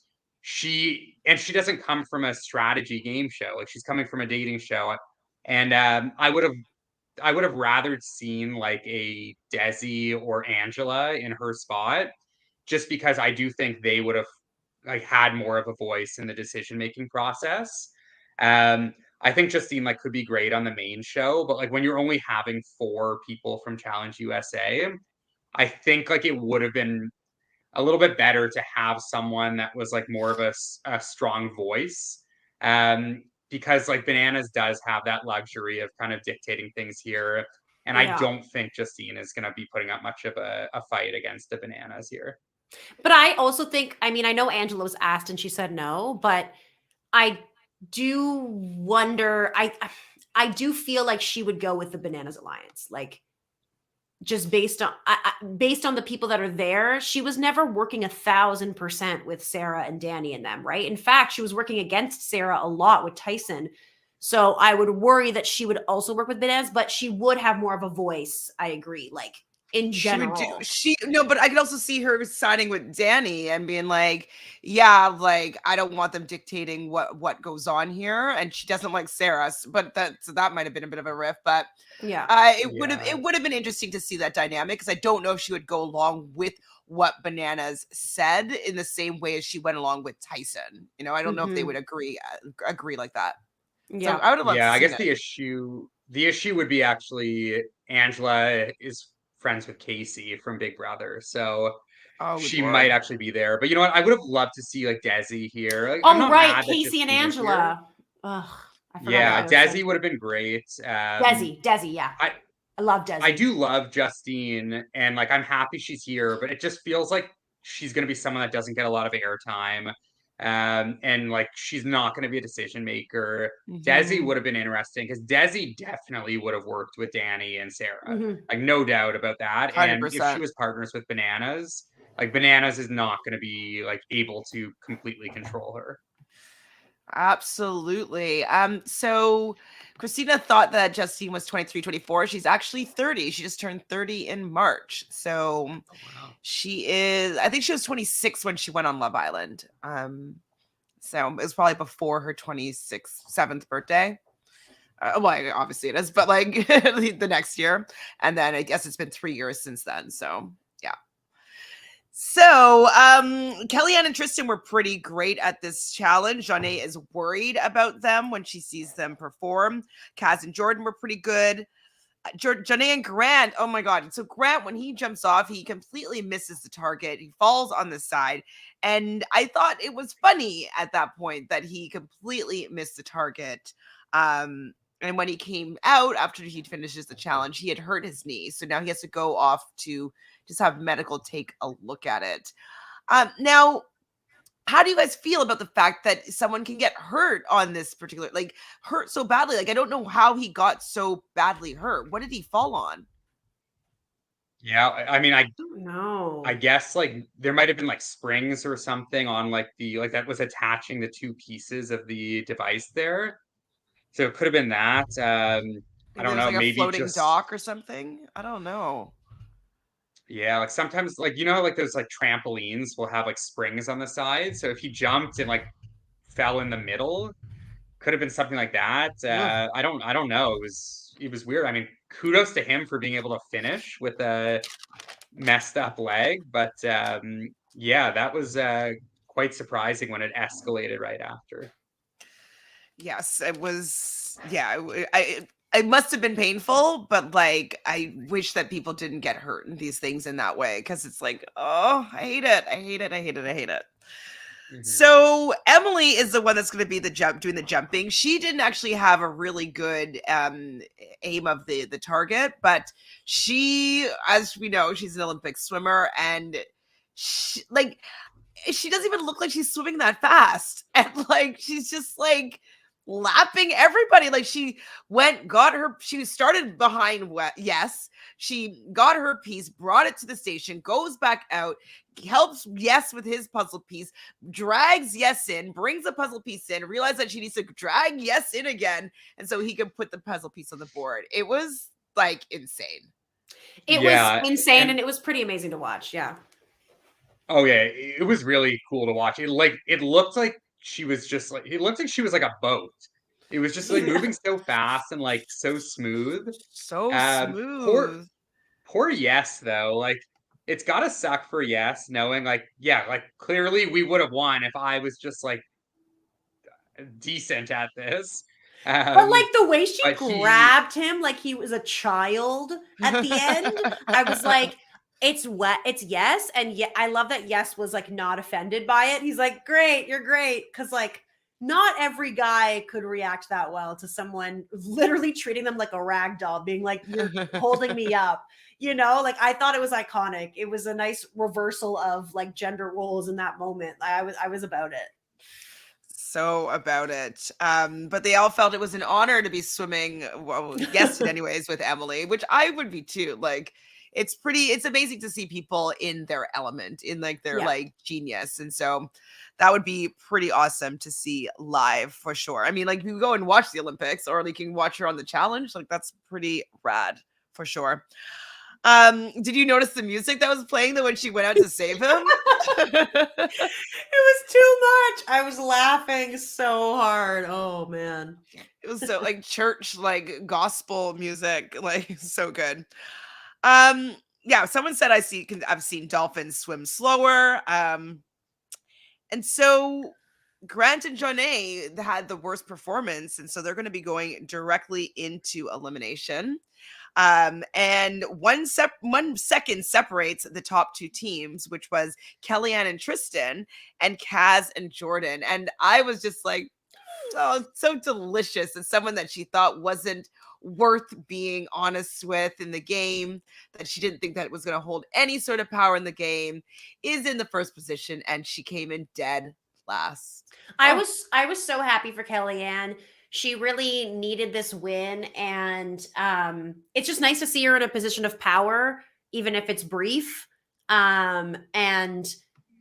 she doesn't come from a strategy game show. Like she's coming from a dating show. And I would have rather seen like a Desi or Angela in her spot, just because I do think they would have like had more of a voice in the decision-making process. I think Justine like could be great on the main show, but like when you're only having 4 people from Challenge USA, I think like it would have been a little bit better to have someone that was like more of a strong voice. Because like Bananas does have that luxury of kind of dictating things here. And I don't think Justine is going to be putting up much of a fight against the Bananas here. But I also think, I mean, I know Angela was asked and she said no, but I do wonder, I do feel like she would go with the Bananas Alliance, like just based on the people that are there. She was never working 1,000% with Sarah and Danny and them, right? In fact, she was working against Sarah a lot with Tyson. So I would worry that she would also work with Bananas, but she would have more of a voice. I agree. Like in She would do general. no, but I could also see her signing with Danny and being like, yeah, like I don't want them dictating what goes on here, and she doesn't like Sarah, but that might have been a bit of a riff, but Yeah. it would have been interesting to see that dynamic because I don't know if she would go along with what Bananas said in the same way as she went along with Tyson. You know, I don't know if they would agree like that. So I would have loved Yeah, to I see guess the issue would be actually Angela is friends with Casey from Big Brother, so Oh, she Lord. might actually be there. But you know what? I would have loved to see like Desi here. Like, I'm Oh, not right. mad that Casey and Justine is here. Angela. Ugh, I forgot Yeah, about those. Desi would have been great. Desi, yeah. I love Desi. I do love Justine, and like I'm happy she's here, but it just feels like she's gonna be someone that doesn't get a lot of airtime. And like she's not gonna be a decision maker. Desi would have been interesting because Desi definitely would have worked with Danny and Sarah. Like no doubt about that. And if she 100%. was partners with Bananas, like Bananas is not gonna be like able to completely control her. Absolutely. So Christina thought that Justine was 23, 24. She's actually 30. She just turned 30 in March. So she is, I think she was 26 when she went on Love Island. So it was probably before her 26th, 7th birthday. Well, obviously it is, but like the next year. And then I guess it's been 3 years since then. So yeah. So, Kellyanne and Tristan were pretty great at this challenge. Janae is worried about them when she sees them perform. Kaz and Jordan were pretty good. Janae and Grant, oh my God. So Grant, when he jumps off, he completely misses the target. He falls on the side. And I thought it was funny at that point that he completely missed the target. And when he came out after he finishes the challenge, he had hurt his knee. So now he has to go off to just have medical take a look at it. Now, how do you guys feel about the fact that someone can get hurt on this particular, like hurt so badly? Like, I don't know how he got so badly hurt. What did he fall on? Yeah, I mean, I don't know. I guess like there might have been like springs or something on like the like that was attaching the two pieces of the device there. So it could have been that. I don't know, Like a maybe floating just dock or something. I don't know. yeah, like sometimes like you know like those like trampolines will have like springs on the side. So if he jumped and like fell in the middle, could have been something like that. I don't know. It was weird. I mean, kudos to him for being able to finish with a messed up leg, but yeah, that was quite surprising when it escalated right after. Yes, it was. Yeah, it must have been painful, but like I wish that people didn't get hurt in these things in that way because it's like, oh, I hate it. I hate it. I hate it. I hate it. So Emily is the one that's going to be doing the jumping. She didn't actually have a really good aim of the target, but she, as we know, she's an Olympic swimmer, and she doesn't even look like she's swimming that fast, and like she's just like lapping everybody. Like she started behind Yes, she got her piece, brought it to the station, goes back out, helps Yes with his puzzle piece, drags Yes in, brings a puzzle piece in, realized that she needs to drag Yes in again, and so he can put the puzzle piece on the board. It was like insane. It was insane, and it was pretty amazing to watch. Yeah. Oh yeah, it was really cool to watch. It looked like she was just like it looked like she was like a boat. It was just like moving so fast and like so smooth. So smooth. Poor Yes though. Like it's gotta suck for Yes knowing like yeah, like clearly we would have won if I was just like decent at this. But like the way she grabbed him like he was a child at the end, I was like, it's Yes. And yeah, I love that Yes was like not offended by it. He's like, great, you're great. Cause like not every guy could react that well to someone literally treating them like a rag doll, being like, you're holding me up. You know, like I thought it was iconic. It was a nice reversal of like gender roles in that moment. I was about it. So about it. But they all felt it was an honor to be swimming, well, guessed anyways, with Emily, which I would be too. Like it's amazing to see people in their element, in like their like genius. And so that would be pretty awesome to see live for sure. I mean, like we go and watch the Olympics, or like you can watch her on the challenge. Like that's pretty rad for sure. Did you notice the music that was playing though when she went out to save him? It was too much. I was laughing so hard. Oh man. It was so like church, like gospel music, like so good. Yeah, someone said I've seen dolphins swim slower. And so Grant and Johnny had the worst performance, and so they're going to be going directly into elimination. And one second separates the top two teams, which was Kellyanne and Tristan and Kaz and Jordan. And I was just like, oh, so delicious. And someone that she thought wasn't worth being honest with in the game, that she didn't think that it was going to hold any sort of power in the game, is in the first position, and she came in dead last. I was so happy for Kellyanne. She really needed this win, and it's just nice to see her in a position of power, even if it's brief. And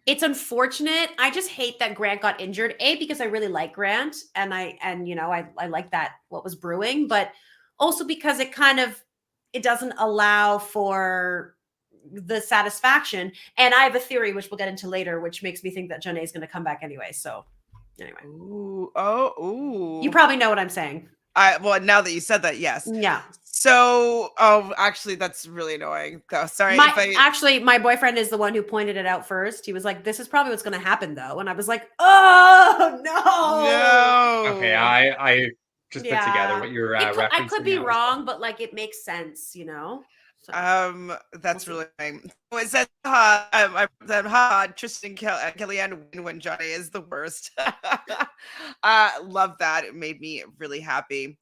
it's unfortunate. I just hate that Grant got injured. Because I really like Grant, and I like that what was brewing, but also because it doesn't allow for the satisfaction. And I have a theory, which we'll get into later, which makes me think that Janae is going to come back anyway. So anyway, you probably know what I'm saying. Well, now that you said that, yes. Yeah. So, actually, that's really annoying. Though, sorry. Actually, my boyfriend is the one who pointed it out first. He was like, "This is probably what's going to happen, though," and I was like, "Oh no!" Okay, I just put together what you're referencing. I could be wrong, but like it makes sense, you know. So, that's really annoying. It says, Tristan Kellyanne win when Johnny is the worst. Love that. It made me really happy.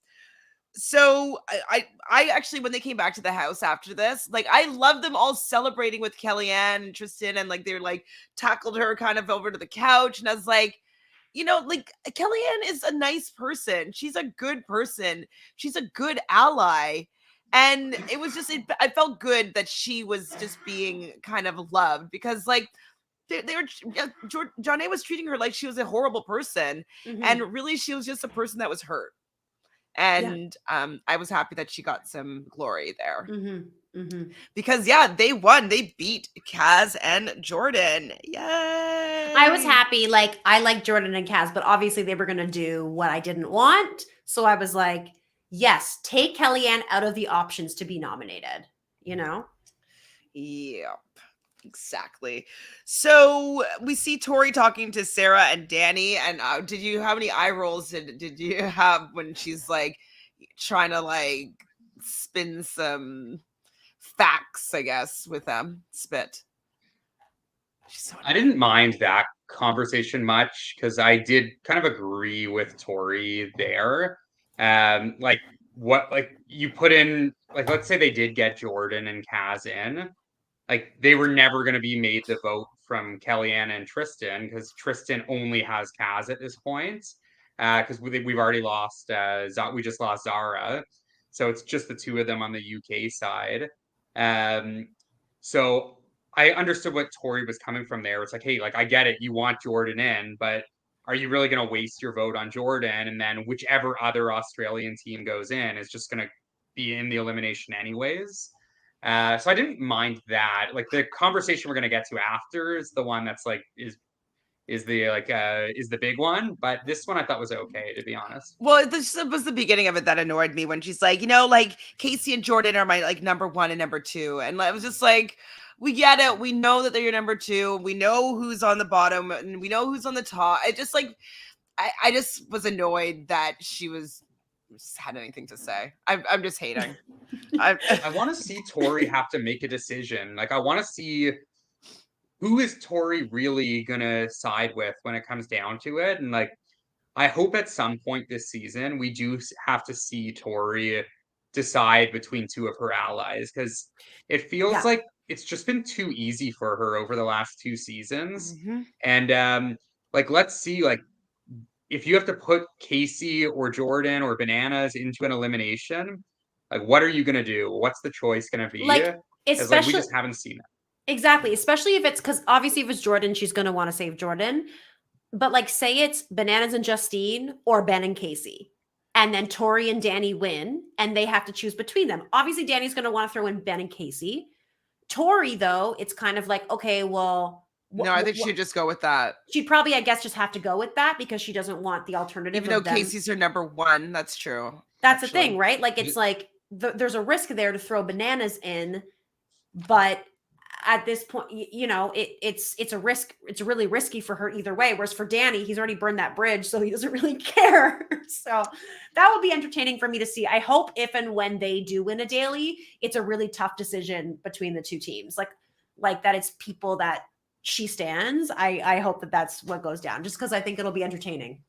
So I actually, when they came back to the house after this, like I love them all celebrating with Kellyanne and Tristan, and like they were like tackled her kind of over to the couch, and I was like, like Kellyanne is a nice person. She's a good person. She's a good ally. And it was just, I felt good that she was just being kind of loved, because like they were, Johnny was treating her like she was a horrible person. And really she was just a person that was hurt. And I was happy that she got some glory there. Because they won. They beat Kaz and Jordan. Yay! I was happy. Like I like Jordan and Kaz, but obviously they were going to do what I didn't want. So I was like, yes, take Kellyanne out of the options to be nominated, you know? Yep, exactly. So we see Tori talking to Sarah and Danny. And how many eye rolls did you have when she's like trying to like spin some facts, I guess, with them? Spit. I didn't mind that conversation much, because I did kind of agree with Tori there. Like you put in, like, let's say they did get Jordan and Kaz in, like they were never going to be made the vote from Kellyanne and Tristan, because Tristan only has Kaz at this point, because we've already lost we just lost Zara, so it's just the two of them on the UK side. So I understood what Tori was coming from there. It's like, hey, like I get it, you want Jordan in, but are you really going to waste your vote on Jordan? And then whichever other Australian team goes in is just going to be in the elimination anyways. So I didn't mind that. Like the conversation we're going to get to after is the one that's like, is the big one. But this one I thought was okay, to be honest. Well, this was the beginning of it that annoyed me, when she's like, like Casey and Jordan are my like number one and number two. And I was just like, we get it. We know that they're your number two. We know who's on the bottom and we know who's on the top. It just like, I just was annoyed that she just had anything to say. I'm just hating. I want to see Tori have to make a decision. Like I want to see who is Tori really gonna side with when it comes down to it. And like, I hope at some point this season we do have to see Tori decide between two of her allies, because it feels like it's just been too easy for her over the last two seasons. And like, let's see, like if you have to put Casey or Jordan or Bananas into an elimination, like what are you gonna do? What's the choice gonna be? Like, especially, like, we just haven't seen it. Exactly, especially if it's, because obviously if it's Jordan, she's gonna want to save Jordan. But like, say it's Bananas and Justine or Ben and Casey, and then Tori and Danny win, and they have to choose between them. Obviously, Danny's going to want to throw in Ben and Casey, Tori, though, it's kind of like, okay, well, No, I think she'd just go with that. she'd probably, I guess, just have to go with that because she doesn't want the alternative. Even though of them. Casey's her number one, that's true. That's the thing, right? Like, it's like there's a risk there to throw Bananas in, but at this point, you know, it's a risk. It's really risky for her either way. Whereas for Danny, he's already burned that bridge, so he doesn't really care. So that will be entertaining for me to see. I hope if and when they do win a daily, it's a really tough decision between the two teams. Like that it's people that she stands. I hope that that's what goes down, just because I think it'll be entertaining.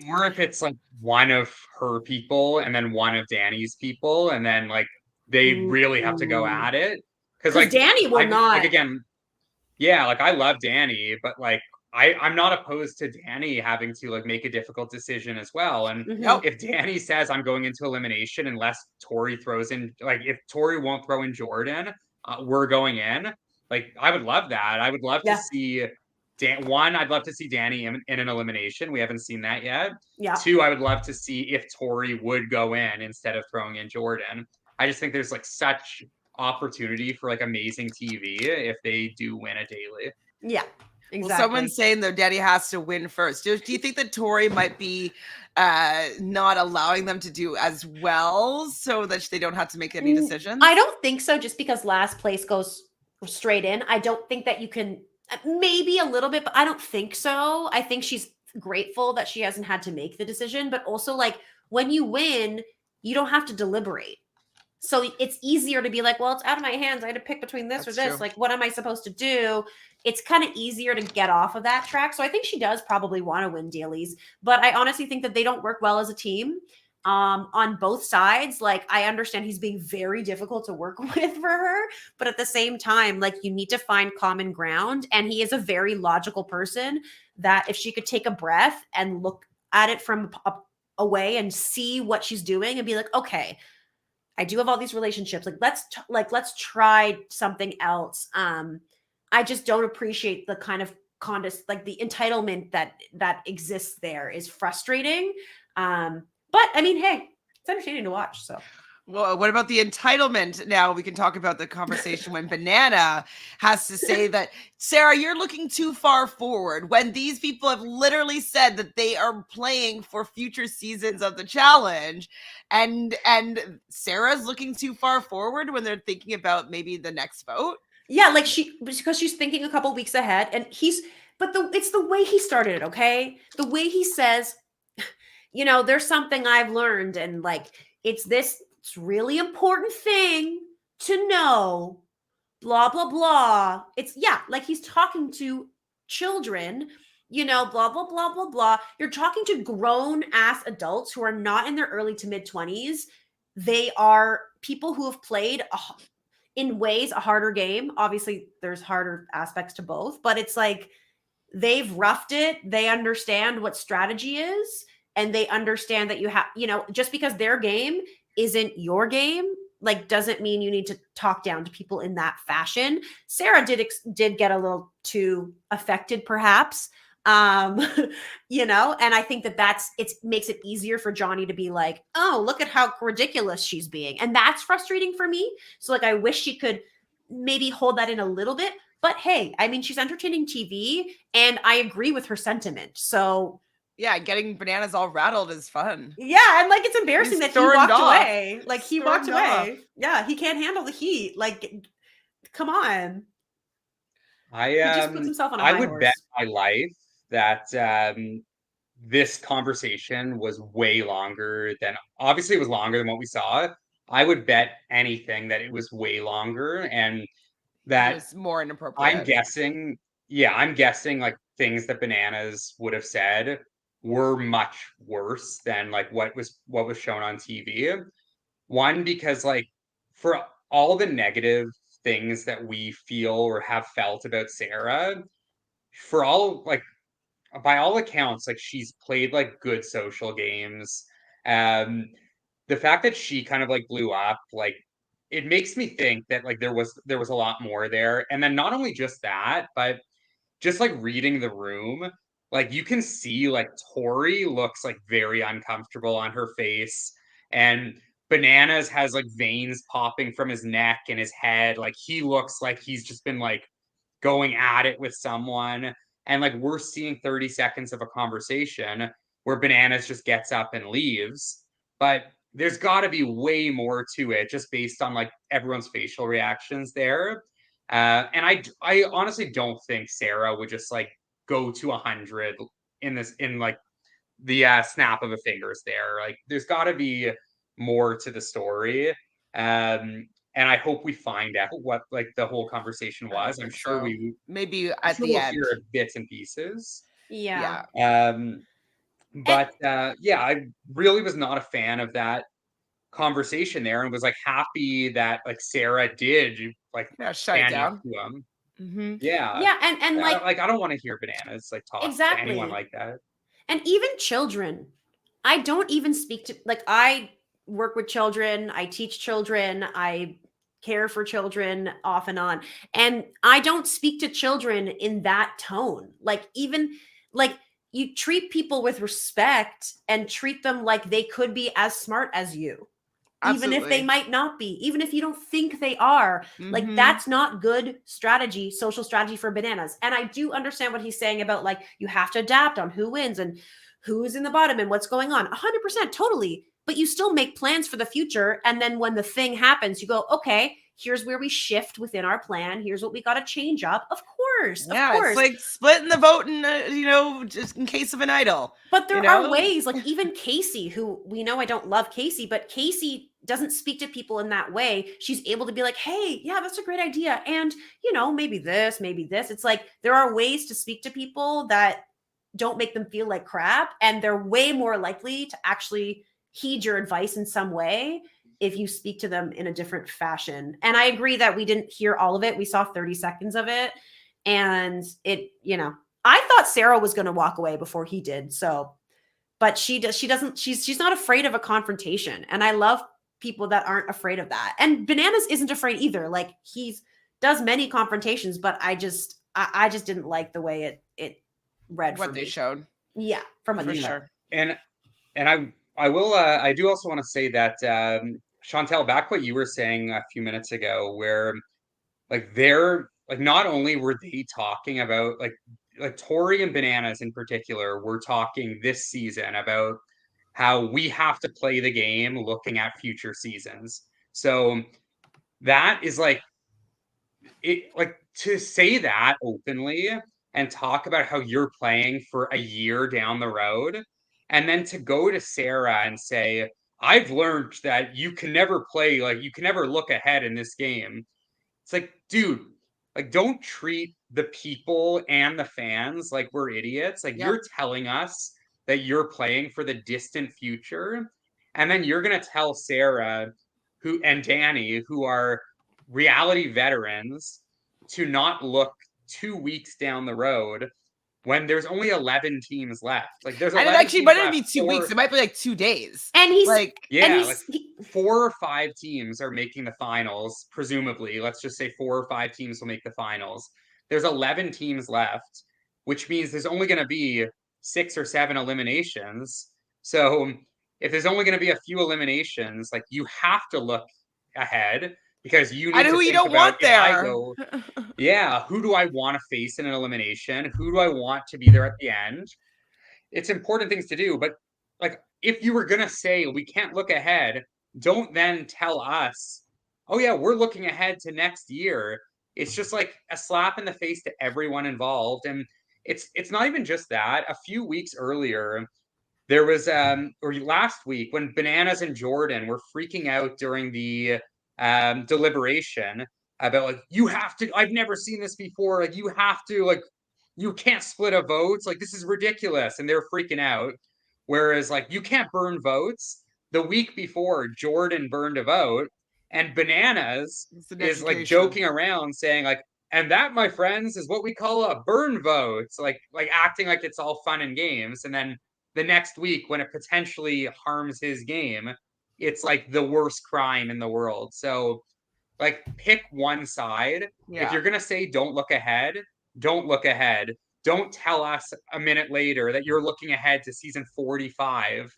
Or if it's like one of her people and then one of Danny's people, and then like they really have to go at it. Because like Danny will not. Like, again, yeah, like I love Danny, but like I'm not opposed to Danny having to like make a difficult decision as well. And if Danny says I'm going into elimination unless Tori throws in, like if Tori won't throw in Jordan, we're going in. Like I would love that. I would love to see I'd love to see Danny in an elimination. We haven't seen that yet. Yeah. 2, I would love to see if Tori would go in instead of throwing in Jordan. I just think there's like such opportunity for like amazing TV if they do win a daily. Yeah. Exactly. Well, someone's saying though Danny has to win first. Do you think that Tori might be not allowing them to do as well so that they don't have to make any decisions? I don't think so, just because last place goes straight in. I don't think that you can, maybe a little bit, but I don't think so. I think she's grateful that she hasn't had to make the decision, but also like when you win, you don't have to deliberate. So it's easier to be like, well, it's out of my hands. I had to pick between this or this. True. Like, what am I supposed to do? It's kind of easier to get off of that track. So I think she does probably want to win dailies, but I honestly think that they don't work well as a team on both sides. Like, I understand he's being very difficult to work with for her, but at the same time, like, you need to find common ground. And he is a very logical person that if she could take a breath and look at it from away and see what she's doing and be like, okay, I do have all these relationships. Like, let's try something else. I just don't appreciate the kind of like the entitlement that exists there is frustrating. But I mean, hey, it's entertaining to watch. So. Well, what about the entitlement? Now we can talk about the conversation when Banana has to say that, Sarah, you're looking too far forward when these people have literally said that they are playing for future seasons of the challenge. And Sarah's looking too far forward when they're thinking about maybe the next vote. Yeah, like because she's thinking a couple weeks ahead, and it's the way he started it, okay? The way he says, you know, there's something I've learned, and like it's really important thing to know, blah, blah, blah. It's like he's talking to children, you know, blah, blah, blah, blah, blah. You're talking to grown ass adults who are not in their early to mid 20s. They are people who have played in ways a harder game. Obviously there's harder aspects to both, but it's like they've roughed it. They understand what strategy is, and they understand that you have, you know, just because their game isn't your game, like doesn't mean you need to talk down to people in that fashion. Sarah did get a little too affected perhaps. You know, and I think it makes it easier for Johnny to be like, oh, look at how ridiculous she's being. And that's frustrating for me. So like, I wish she could maybe hold that in a little bit, but hey, I mean, she's entertaining TV and I agree with her sentiment. So yeah, getting Bananas all rattled is fun. Yeah, and like it's embarrassing that he walked away. Like he walked away. Yeah, he can't handle the heat. Like, come on. He just puts himself on a high horse. I would bet my life that this conversation was way longer than, obviously it was longer than what we saw. I would bet anything that it was way longer and that it's more inappropriate. I'm guessing like things that Bananas would have said were much worse than like what was shown on TV. One, because like for all the negative things that we feel or have felt about Sarah, for all like by all accounts, like she's played like good social games. The fact that she kind of like blew up, like it makes me think that like there was a lot more there. And then not only just that, but just like reading the room, like you can see like Tori looks like very uncomfortable on her face. And Bananas has like veins popping from his neck and his head. Like he looks like he's just been like going at it with someone. And like we're seeing 30 seconds of a conversation where Bananas just gets up and leaves. But there's got to be way more to it just based on like everyone's facial reactions there. And I honestly don't think Sarah would just like go to 100 in like the snap of a fingers there. Like there's got to be more to the story. And I hope we find out what like the whole conversation was. I'm sure maybe I'm at sure the we'll end. hear bits and pieces. Yeah. But yeah, I really was not a fan of that conversation there, and was like happy that like Sarah did like shut it stand up down. to him. Mm-hmm. Yeah, and like I don't want to hear Bananas like talk to anyone like that. And even children, I don't even speak to, like, I work with children, I teach children, I care for children off and on, and I don't speak to children in that tone. Like, even like, you treat people with respect and treat them like they could be as smart as you. Even if they might not be, even if you don't think they are. Like, that's not good strategy, social strategy for Bananas. And I do understand what he's saying about like, you have to adapt on who wins and who's in the bottom and what's going on. 100%, totally. But you still make plans for the future. And then when the thing happens, you go, okay, here's where we shift within our plan. Here's what we got to change up. Of course. Yeah, of course. it's like splitting the vote and, just in case of an idol. But there are ways, like even Casey, who we know I don't love Casey, but Casey doesn't speak to people in that way. She's able to be like, hey, yeah, that's a great idea. And, maybe this, maybe this. It's like there are ways to speak to people that don't make them feel like crap. And they're way more likely to actually heed your advice in some way if you speak to them in a different fashion. And I agree that we didn't hear all of it. We saw 30 seconds of it. And it, I thought Sarah was going to walk away before he did. So, but she's not afraid of a confrontation. And I love people that aren't afraid of that. And Bananas isn't afraid either. Like, he does many confrontations, but I just didn't like the way it read what they showed. Yeah, from what they showed. And I will I do also want to say that Chantele, back what you were saying a few minutes ago, where like they're like, not only were they talking about like Tori and Bananas in particular were talking this season about how we have to play the game looking at future seasons. So that is like, it, like, to say that openly and talk about how you're playing for a year down the road, and then to go to Sarah and say, I've learned that you can never play, like, you can never look ahead in this game. It's like, dude, like, don't treat the people and the fans like we're idiots. Like, you're telling us that you're playing for the distant future, and then you're going to tell Sarah and Danny, who are reality veterans, to not look 2 weeks down the road when there's only 11 teams left. Like, there's 11 actually might not be 2 weeks. It might be like 2 days. And he's like, 4 or 5 teams are making the finals, presumably. Let's just say 4 or 5 teams will make the finals. There's 11 teams left, which means there's only going to be 6 or 7 eliminations. So if there's only going to be a few eliminations, like, you have to look ahead, because you need to who think you don't about, want there. Who do I want to face in an elimination? Who do I want to be there at the end? It's important things to do, but like, if you were going to say we can't look ahead, don't then tell us, oh yeah, we're looking ahead to next year. It's just like a slap in the face to everyone involved. And it's not even just that. A few weeks earlier, there was or last week, when Bananas and Jordan were freaking out during the deliberation about, like, you have to, I've never seen this before, like, you have to, like, you can't split a vote, like, this is ridiculous, and they're freaking out. Whereas, like, you can't burn votes. The week before, Jordan burned a vote, and Bananas is like joking around saying, like, and that, my friends, is what we call a burn vote. Like acting like it's all fun and games. And then the next week, when it potentially harms his game, it's like the worst crime in the world. So, like, pick one side. If you're gonna say don't look ahead, don't look ahead. Don't tell us a minute later that you're looking ahead to season 45,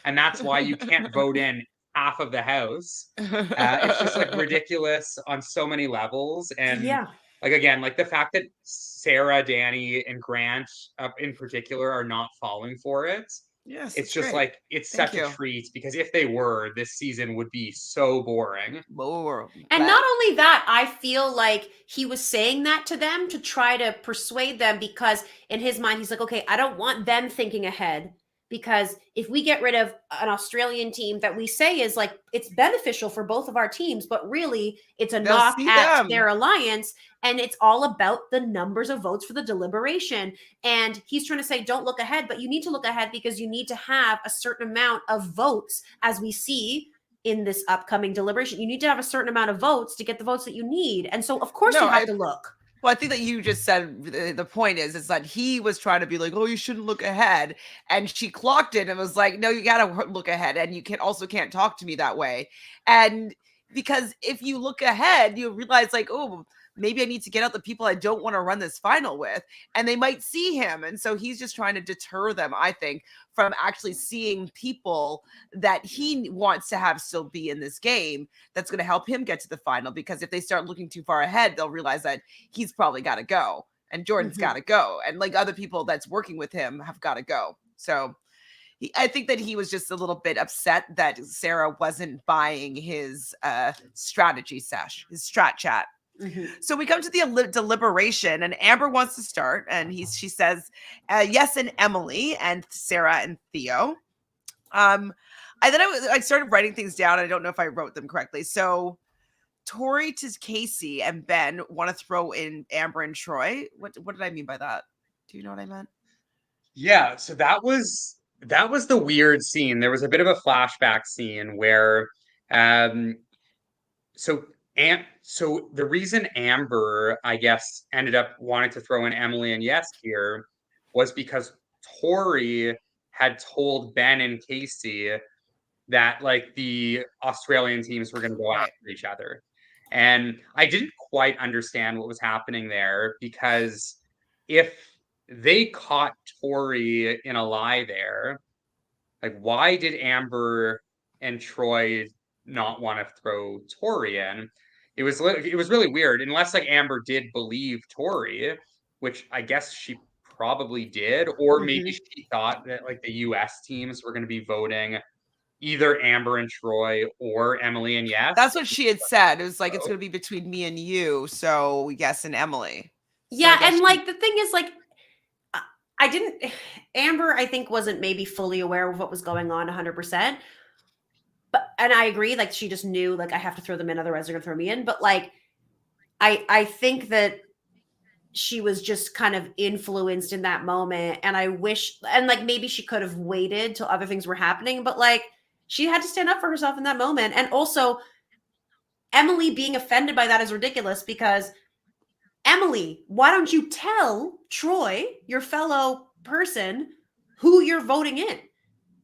and that's why you can't vote in half of the house. It's just like ridiculous on so many levels. And Yeah. like, again, like the fact that Sarah, Danny, and Grant in particular are not falling for it. Yes, It's it's just great. like, it's Thank such you. a treat, because if they were, this season would be so boring. Whoa, And not only that, I feel like he was saying that to them to try to persuade them, because in his mind, he's like, okay, I don't want them thinking ahead, because if we get rid of an Australian team that we say is like, it's beneficial for both of our teams, but really it's a They'll knock see at them. their alliance. And it's all about the numbers of votes for the deliberation. And he's trying to say, don't look ahead, but you need to look ahead because you need to have a certain amount of votes, as we see in this upcoming deliberation. You need to have a certain amount of votes to get the votes that you need. And so, of course, No, you have to look. Well, I think that you just said the point is that he was trying to be like, oh, you shouldn't look ahead. And she clocked it and was like, no, you got to look ahead. And you can't talk to me that way. And because if you look ahead, you realize like, oh, maybe I need to get out the people I don't want to run this final with, and they might see him. And so he's just trying to deter them, I think, from actually seeing people that he wants to have still be in this game that's going to help him get to the final. Because if they start looking too far ahead, they'll realize that he's probably got to go and Jordan's got to go. And like other people that's working with him have got to go. So I think that he was just a little bit upset that Sarah wasn't buying his strategy sesh, his strat chat. So we come to the deliberation, and Amber wants to start, and she says, yes, and Emily, and Sarah, and Theo. And then I started writing things down. I don't know if I wrote them correctly. So Tori to Casey and Ben want to throw in Amber and Troy. What did I mean by that? Do you know what I meant? Yeah, so that was the weird scene. There was a bit of a flashback scene where so the reason Amber, I guess, ended up wanting to throw in Emily and Yes here was because Tori had told Ben and Casey that like the Australian teams were going to go after each other. And I didn't quite understand what was happening there, because if they caught Tori in a lie there, like why did Amber and Troy not want to throw Tori in? It was really weird, unless like Amber did believe Tori, which I guess she probably did, or maybe she thought that like the US teams were going to be voting either Amber and Troy or Emily and Yes. That's what she had said. It was like, it's going to be between me and you. So Yes and Emily. Yeah. And like, the thing is like, Amber, I think, wasn't maybe fully aware of what was going on 100%. And I agree, like she just knew like I have to throw them in, otherwise they're gonna throw me in. But like I think that she was just kind of influenced in that moment. And I wish, and like maybe she could have waited till other things were happening, but like she had to stand up for herself in that moment. And also Emily being offended by that is ridiculous, because Emily, why don't you tell Troy, your fellow person, who you're voting in?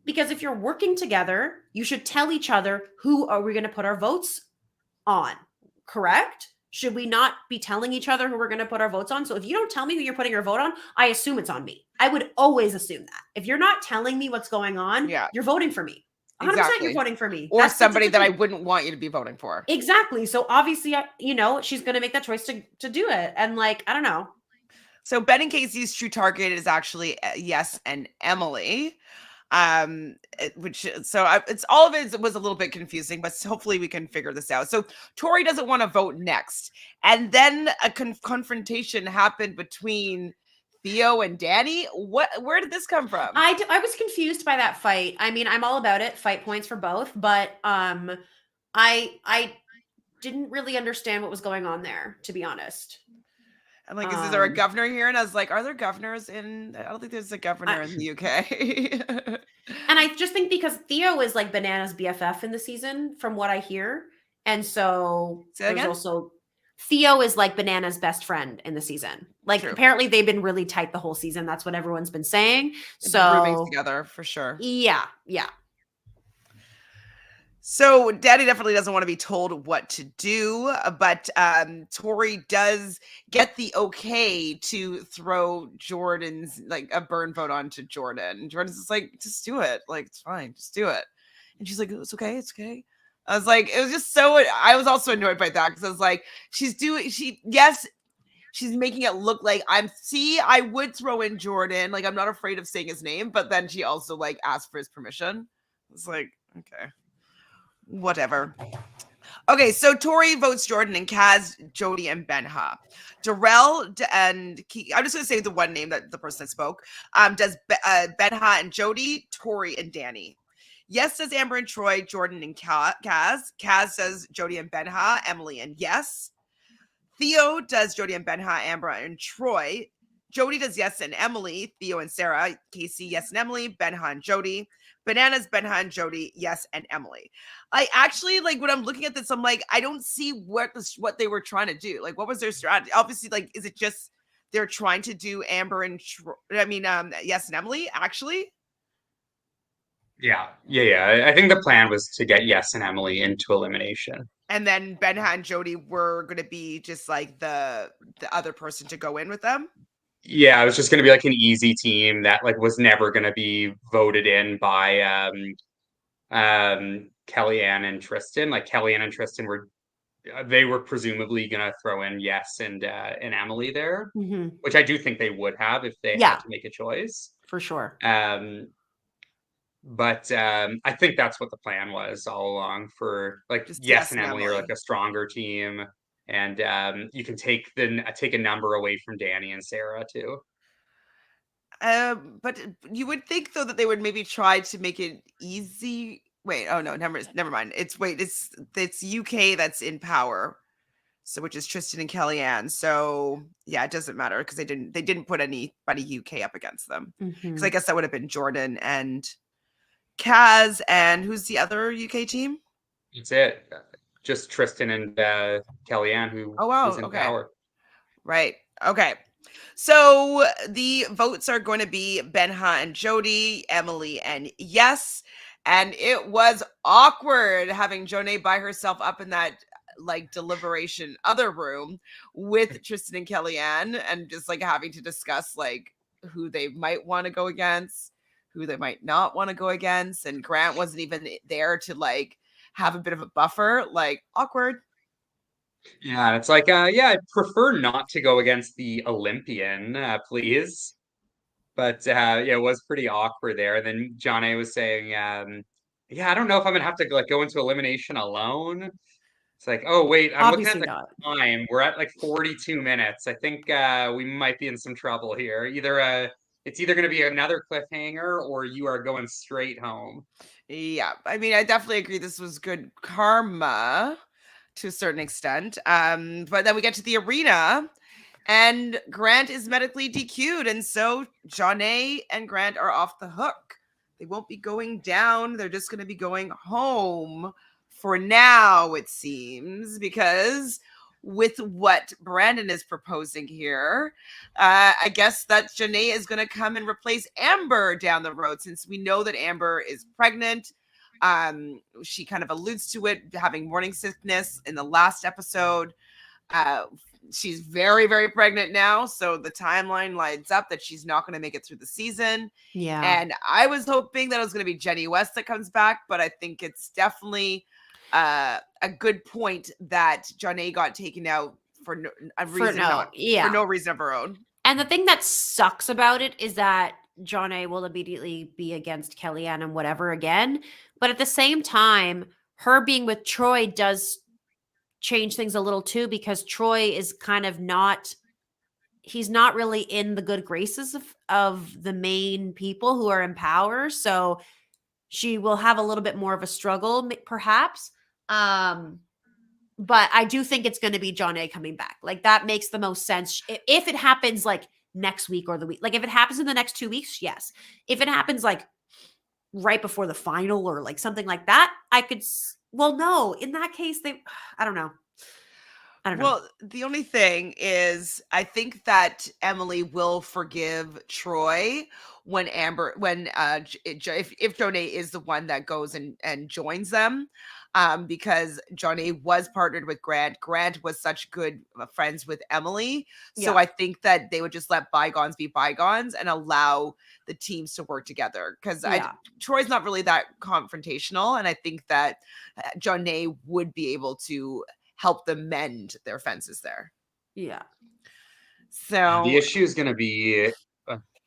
Because if you're working together, you should tell each other, who are we going to put our votes on? Correct? Should we not be telling each other who we're going to put our votes on? So if you don't tell me who you're putting your vote on, I assume it's on me. I would always assume that. If you're not telling me what's going on, you're voting for me. 100% you're voting for me. Or somebody that I wouldn't want you to be voting for. Exactly. So obviously, she's going to make that choice to do it. And like, I don't know. So Ben and Casey's true target is actually Yes and Emily. It's all of it was a little bit confusing, but hopefully we can figure this out. So Tori doesn't want to vote next, and then a confrontation happened between Theo and Danny. Where did this come from? I was confused by that fight. I mean, I'm all about it. Fight points for both, but I didn't really understand what was going on there, to be honest. I'm like, is there a governor here? And I was like, are there governors in? I don't think there's a governor in the UK. And I just think because Theo is like Banana's BFF in the season, from what I hear, and so there's also Theo is like Banana's best friend in the season. Like apparently they've been really tight the whole season. That's what everyone's been saying. So rooming together for sure. Yeah. So Daddy definitely doesn't want to be told what to do, but Tori does get the okay to throw Jordan's like a burn vote onto Jordan. Jordan's just like, just do it. Like, it's fine, just do it. And she's like, it's okay. It's okay. I was like, it was just so, I was also annoyed by that because I was like, she's making it look like I would throw in Jordan. Like, I'm not afraid of saying his name, but then she also like asked for his permission. It's like, okay, whatever. Okay, so Tori votes Jordan and Kaz, Jody, and Benha. Darrell and I'm just going to say the one name that the person that spoke does Benha and Jody, Tori, and Danny. Yes says Amber and Troy, Jordan and Kaz. Kaz says Jody and Benha, Emily and Yes. Theo does Jody and Benha, Amber and Troy. Jody does Yes and Emily, Theo and Sarah. Casey, Yes and Emily, Benha and Jody. Bananas, Benha and Jody, Yes and Emily. I actually, like, when I'm looking at this, I'm like, I don't see what they were trying to do. Like, what was their strategy? Obviously, like, is it just they're trying to do Amber and Yes and Emily, actually? Yeah. I think the plan was to get Yes and Emily into elimination. And then Benha and Jody were going to be just like the other person to go in with them. Yeah, it was just going to be like an easy team that like was never going to be voted in by Kellyanne and Tristan. Like Kellyanne and Tristan were presumably going to throw in Yes and Emily there, which I do think they would have if they had to make a choice. For sure. But I think that's what the plan was all along for like Just Yes and Emily are like a stronger team. And you can take a number away from Danny and Sarah too. But you would think though that they would maybe try to make it easy. Wait, oh no, never mind. It's UK that's in power, so which is Tristan and Kellyanne. So yeah, it doesn't matter because they didn't put anybody UK up against them. Because I guess that would have been Jordan and Kaz and who's the other UK team? That's it. Just Tristan and Kellyanne who's in power. Right. Okay. So the votes are going to be Benha and Jody, Emily and Yes. And it was awkward having Jonay by herself up in that like deliberation other room with Tristan and Kellyanne and just like having to discuss like who they might want to go against, who they might not want to go against. And Grant wasn't even there to like have a bit of a buffer, like awkward. Yeah, it's like, I'd prefer not to go against the Olympian, please. But it was pretty awkward there. And then John A was saying, I don't know if I'm gonna have to like go into elimination alone. It's like, oh wait, I'm Obviously looking at the time. We're at like 42 minutes. I think we might be in some trouble here. It's either gonna be another cliffhanger or you are going straight home. Yeah, I mean, I definitely agree. This was good karma to a certain extent. But then we get to the arena and Grant is medically DQ'd. And so Johnny and Grant are off the hook. They won't be going down. They're just going to be going home for now, it seems, because with what Brandon is proposing here, I guess that Janae is going to come and replace Amber down the road, since we know that Amber is pregnant. She kind of alludes to it, having morning sickness in the last episode. She's very, very pregnant now, so the timeline lines up that she's not going to make it through the season. Yeah. And I was hoping that it was going to be Jenny West that comes back, but I think it's definitely a good point that Janae got taken out for no reason of her own. And the thing that sucks about it is that Janae will immediately be against Kellyanne and whatever again. But at the same time, her being with Troy does change things a little too, because Troy is kind of he's not really in the good graces of the main people who are in power. So she will have a little bit more of a struggle, perhaps. But I do think it's going to be Janae coming back. Like, that makes the most sense. If it happens like next week or the week, like if it happens in the next 2 weeks, yes. If it happens like right before the final or like something like that, I could, well, no, in that case, I don't know. I don't know. Well, the only thing is, I think that Emily will forgive Troy when if Jonay is the one that goes and joins them, because Jonay was partnered with Grant. Grant was such good friends with Emily, so Yeah. I think that they would just let bygones be bygones and allow the teams to work together. Because Yeah. Troy's not really that confrontational, and I think that Jonay would be able to help them mend their fences there. Yeah. The So issue is going to be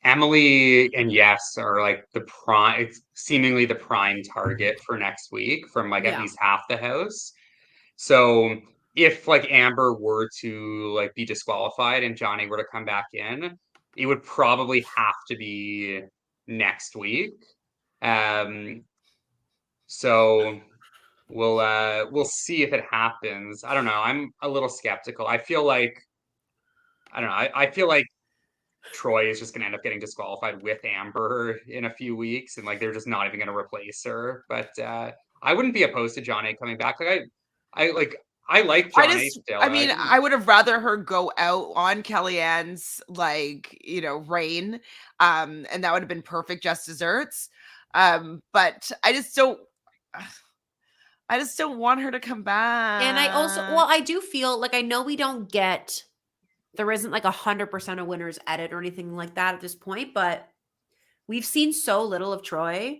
Emily and Yes are like the prime, seemingly the prime target for next week from like at Yeah. least half the house. So if like Amber were to like be disqualified and Johnny were to come back in, it would probably have to be next week. So we'll see if it happens. I don't know. I'm a little skeptical. I feel like I don't know. I feel like Troy is just gonna end up getting disqualified with Amber in a few weeks, and like they're just not even gonna replace her. But I wouldn't be opposed to Johnny coming back. I like Johnny still. I mean, I would have rather her go out on Kellyanne's reign, and that would have been perfect, just desserts. But I just don't want her to come back. And I do feel like, I know we don't get, there isn't like 100% of winners edit or anything like that at this point, but we've seen so little of Troy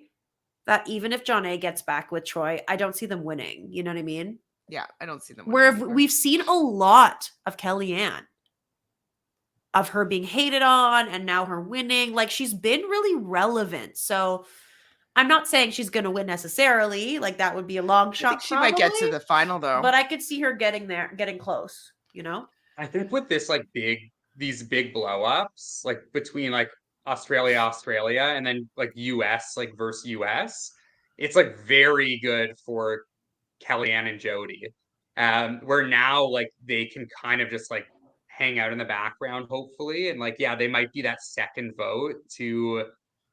that even if John A gets back with Troy, I don't see them winning. You know what I mean? Yeah, I don't see them Where winning either. we've seen a lot of Kellyanne, of her being hated on and now her winning. Like, she's been really relevant. So I'm not saying she's going to win necessarily. Like, that would be a long shot. I think she might get to the final though. But I could see her getting there, getting close, you know? I think with this these big blow ups, like between like Australia, and then like US, like versus US, it's like very good for Kellyanne and Jody. Where now like they can kind of just like hang out in the background, hopefully. And like, yeah, they might be that second vote to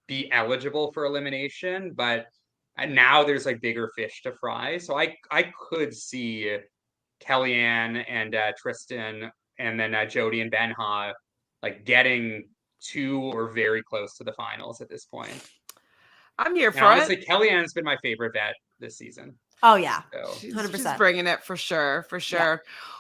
be eligible for elimination, but now there's like bigger fish to fry. So I could see Kellyanne and Tristan, and then Jody and Benha like getting to or very close to the finals at this point. I'm here And for honestly, it. Kellyanne's been my favorite bet this season. Oh yeah, So, She's 100%. bringing it for sure.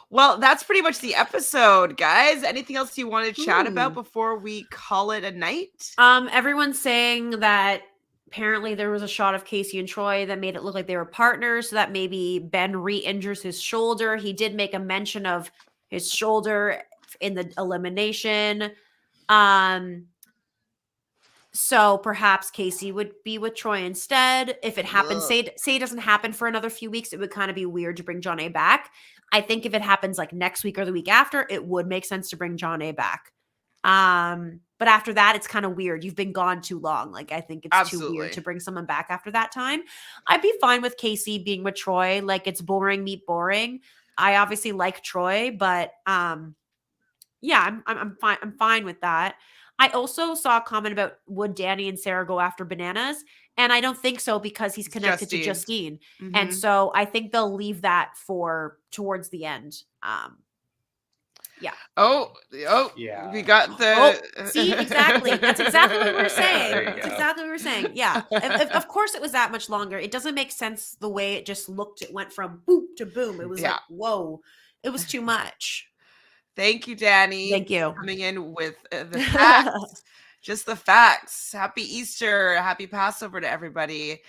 Well, that's pretty much the episode, guys. Anything else you want to chat about before we call it a night? Everyone's saying that apparently there was a shot of Casey and Troy that made it look like they were partners, so that maybe Ben re-injures his shoulder. He did make a mention of his shoulder in the elimination. So perhaps Casey would be with Troy instead. If it happens, say it doesn't happen for another few weeks, it would kind of be weird to bring John A back. I think if it happens like next week or the week after, it would make sense to bring John A back. But after that, it's kind of weird. You've been gone too long. Like, I think it's too weird to bring someone back after that time. I'd be fine with Casey being with Troy. Like, it's boring meet boring. I obviously like Troy, but yeah, I'm fine. I'm fine with that. I also saw a comment about would Danny and Sarah go after Bananas, and I don't think so because he's connected to Justine, and so I think they'll leave that for towards the end. Yeah. Oh, yeah. We got the. See, exactly. That's exactly what we were saying. That's exactly what we were saying. Yeah. Of course, it was that much longer. It doesn't make sense the way it just looked. It went from boop to boom. It was like, whoa. It was too much. Thank you, Danny. Thank you. Coming in with the facts. Just the facts. Happy Easter. Happy Passover to everybody.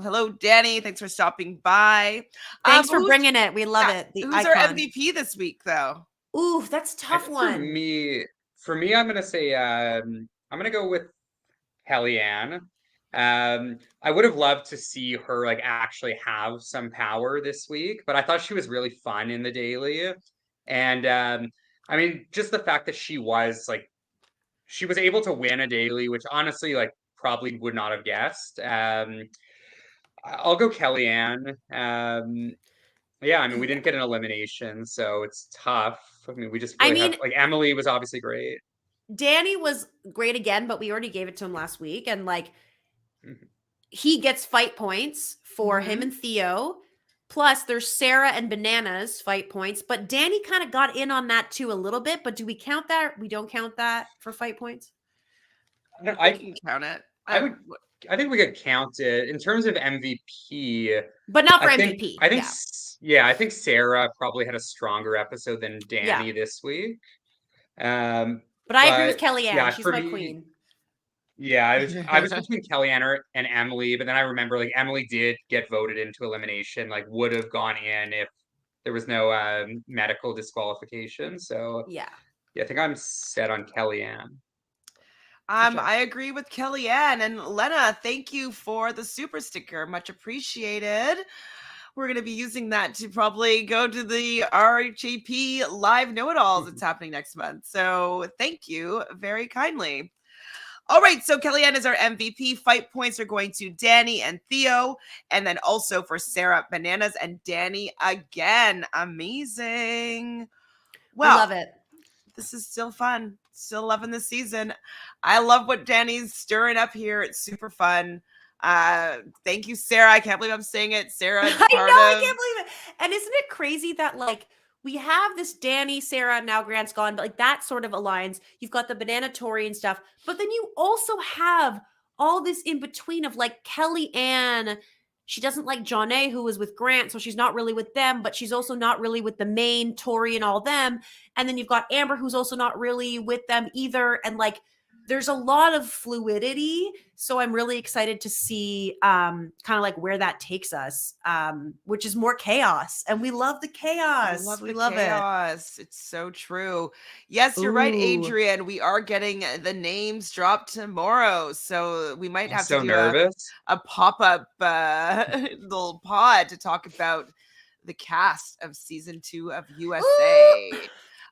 Hello, Danny. Thanks for stopping by. Thanks for bringing it. We love it. Who's our MVP this week, though? Ooh, that's a tough one. For me, I'm gonna say I'm gonna go with Kellyanne. I would have loved to see her like actually have some power this week, but I thought she was really fun in the daily. And I mean, just the fact that she was able to win a daily, which honestly, like, probably would not have guessed. I'll go Kellyanne. Yeah, I mean, we didn't get an elimination, so it's tough. I mean, we just really like Emily was obviously great. Danny was great again, but we already gave it to him last week, and like he gets fight points for him and Theo Plus, there's Sarah and Bananas fight points, but Danny kind of got in on that too a little bit. But do we count that? We don't count that for fight points. I can count it. I think we could count it in terms of MVP, but not for I MVP. Think, I think Sarah probably had a stronger episode than Danny this week. But I agree with Kellyanne. Yeah, she's my queen. Yeah, I was between Kellyanne and Emily, but then I remember like Emily did get voted into elimination, like would have gone in if there was no medical disqualification. So yeah, I think I'm set on Kellyanne. Sure. I agree with Kellyanne. And Lena, thank you for the super sticker. Much appreciated. We're going to be using that to probably go to the RHAP Live Know-It-Alls that's happening next month. So thank you very kindly. All right, so Kellyanne is our MVP. Fight points are going to Danny and Theo, and then also for Sarah, Bananas, and Danny again. Amazing. Well, I love it. This is still fun. Still loving the season. I love what Danny's stirring up here. It's super fun. Thank you, Sarah. I can't believe I'm saying it. Sarah, I can't believe it. And isn't it crazy that like we have this Danny, Sarah, now Grant's gone, but like that sort of aligns. You've got the Banana Tory and stuff, but then you also have all this in between of like Kellyanne. She doesn't like Johnny, who was with Grant, so she's not really with them, but she's also not really with the main Tory and all them. And then you've got Amber, who's also not really with them either. And like, there's a lot of fluidity. So I'm really excited to see kind of like where that takes us, which is more chaos. And we love the chaos. We love chaos. It's so true. Yes, you're right, Adrian. We are getting the names dropped tomorrow. So we might have to do a pop-up little pod to talk about the cast of season 2 of USA.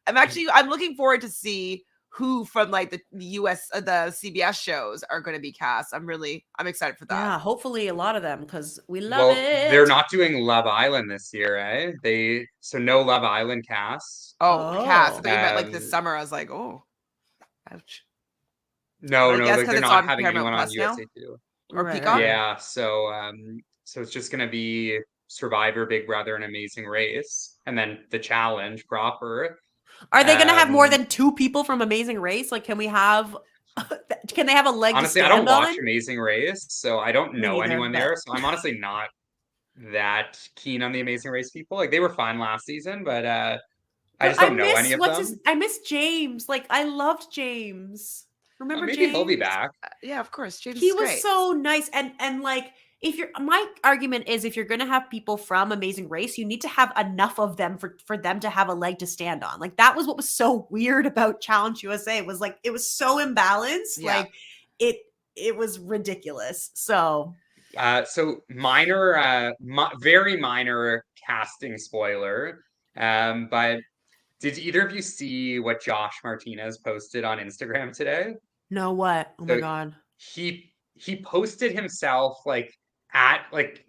I'm looking forward to see who from like the US, the CBS shows are going to be cast. I'm excited for that. Yeah, hopefully a lot of them because we love it. They're not doing Love Island this year, eh? So no Love Island cast. Cast. I thought you meant like this summer. I was like, oh, ouch. No, they're not having anyone on USA too. Or Peacock? Yeah, so it's just gonna be Survivor, Big Brother, and Amazing Race, and then the challenge proper. Are they going to have more than 2 people from Amazing Race? Like, can they have a leg honestly, to stand I don't watch Amazing Race, so I don't know anyone there. So I'm honestly not that keen on the Amazing Race people. Like, they were fun last season, but I just don't know any of them. I miss James. Like, I loved James. Remember maybe James? He'll be back. Yeah, of course. James he was so nice. And like, my argument is if you're going to have people from Amazing Race, you need to have enough of them for them to have a leg to stand on. Like that was what was so weird about Challenge USA was like, it was so imbalanced. Yeah. Like it was ridiculous. So, so very minor casting spoiler. But did either of you see what Josh Martinez posted on Instagram today? No, what? Oh my God. He posted himself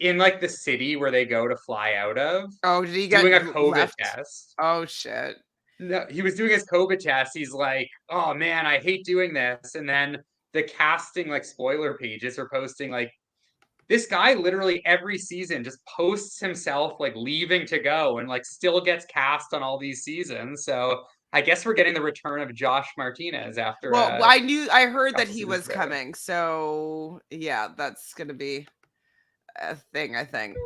in the city where they go to fly out of. Oh, did he get doing a COVID test? Oh shit. No, he was doing his COVID test. He's like, oh man, I hate doing this. And then the casting spoiler pages are posting this guy literally every season just posts himself leaving to go and still gets cast on all these seasons. So I guess we're getting the return of Josh Martinez after. Well, I heard that he was coming. So yeah, that's gonna be a thing, I think.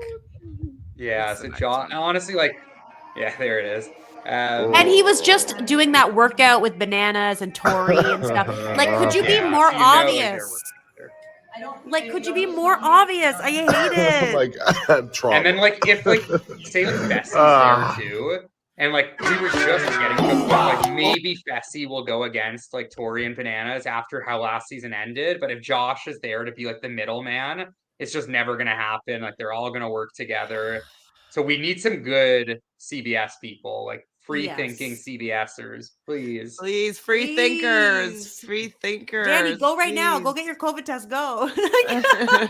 Yeah, so John, honestly, yeah, there it is. And he was just doing that workout with Bananas and Tori and stuff. Could you be more obvious? Could you be more obvious? I hate it. And then if say Fessie's there too, and we were just getting to the point maybe Fessie will go against Tori and Bananas after how last season ended. But if Josh is there to be the middleman, it's just never gonna happen. They're all gonna work together. So we need some good CBS people, free-thinking CBSers, please. Please, free thinkers. Danny, go right now. Go get your COVID test. Go.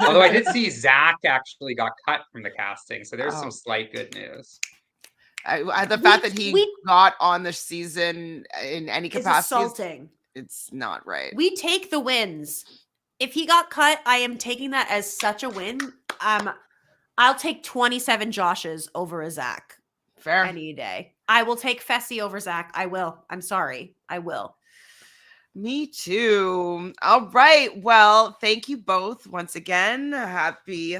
Although I did see Zach actually got cut from the casting, so there's some slight good news. The fact that he got on the season in any capacity is assaulting. It's not right. We take the wins. If he got cut, I am taking that as such a win. I'll take 27 Joshes over a Zach Fair. any day. I will take Fessy over Zach. I will. I'm sorry. I will. Me too. All right. Well, thank you both once again. Happy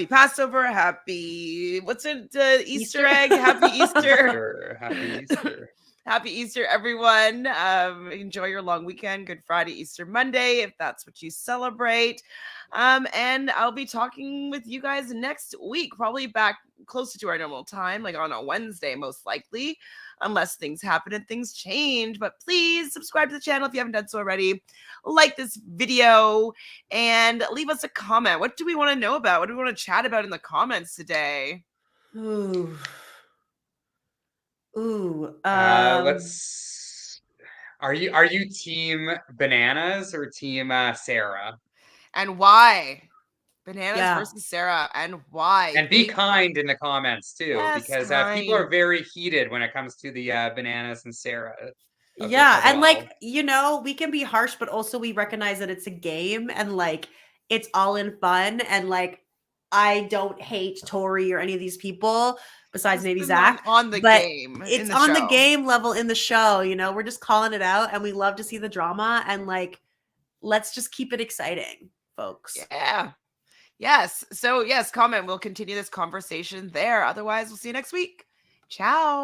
Passover. Happy what's it? Easter Easter. egg. Happy Easter. Happy Easter. Happy Easter, everyone. Enjoy your long weekend. Good Friday, Easter Monday, if that's what you celebrate. And I'll be talking with you guys next week, probably back closer to our normal time, like on a Wednesday, most likely, unless things happen and things change. But please subscribe to the channel if you haven't done so already. Like this video and leave us a comment. What do we want to know about? What do we want to chat about in the comments today? Ooh. Ooh. Let's. Are you team bananas or team Sarah? And why? Bananas Yeah. versus Sarah, and why? And be Thank- kind in the comments too, Yes, because people are kind. very heated when it comes to the bananas and Sarah. Yeah, and well. like, you know, we can be harsh, but also we recognize that it's a game and like it's all in fun. And like, I don't hate Tori or any of these people besides This maybe is Zach. on the but game. It's in the on the show. game level in the show, you know, we're just calling it out and we love to see the drama and like, let's just keep it exciting, folks. Yeah. Yes. So yes, comment. We'll continue this conversation there. Otherwise, we'll see you next week. Ciao.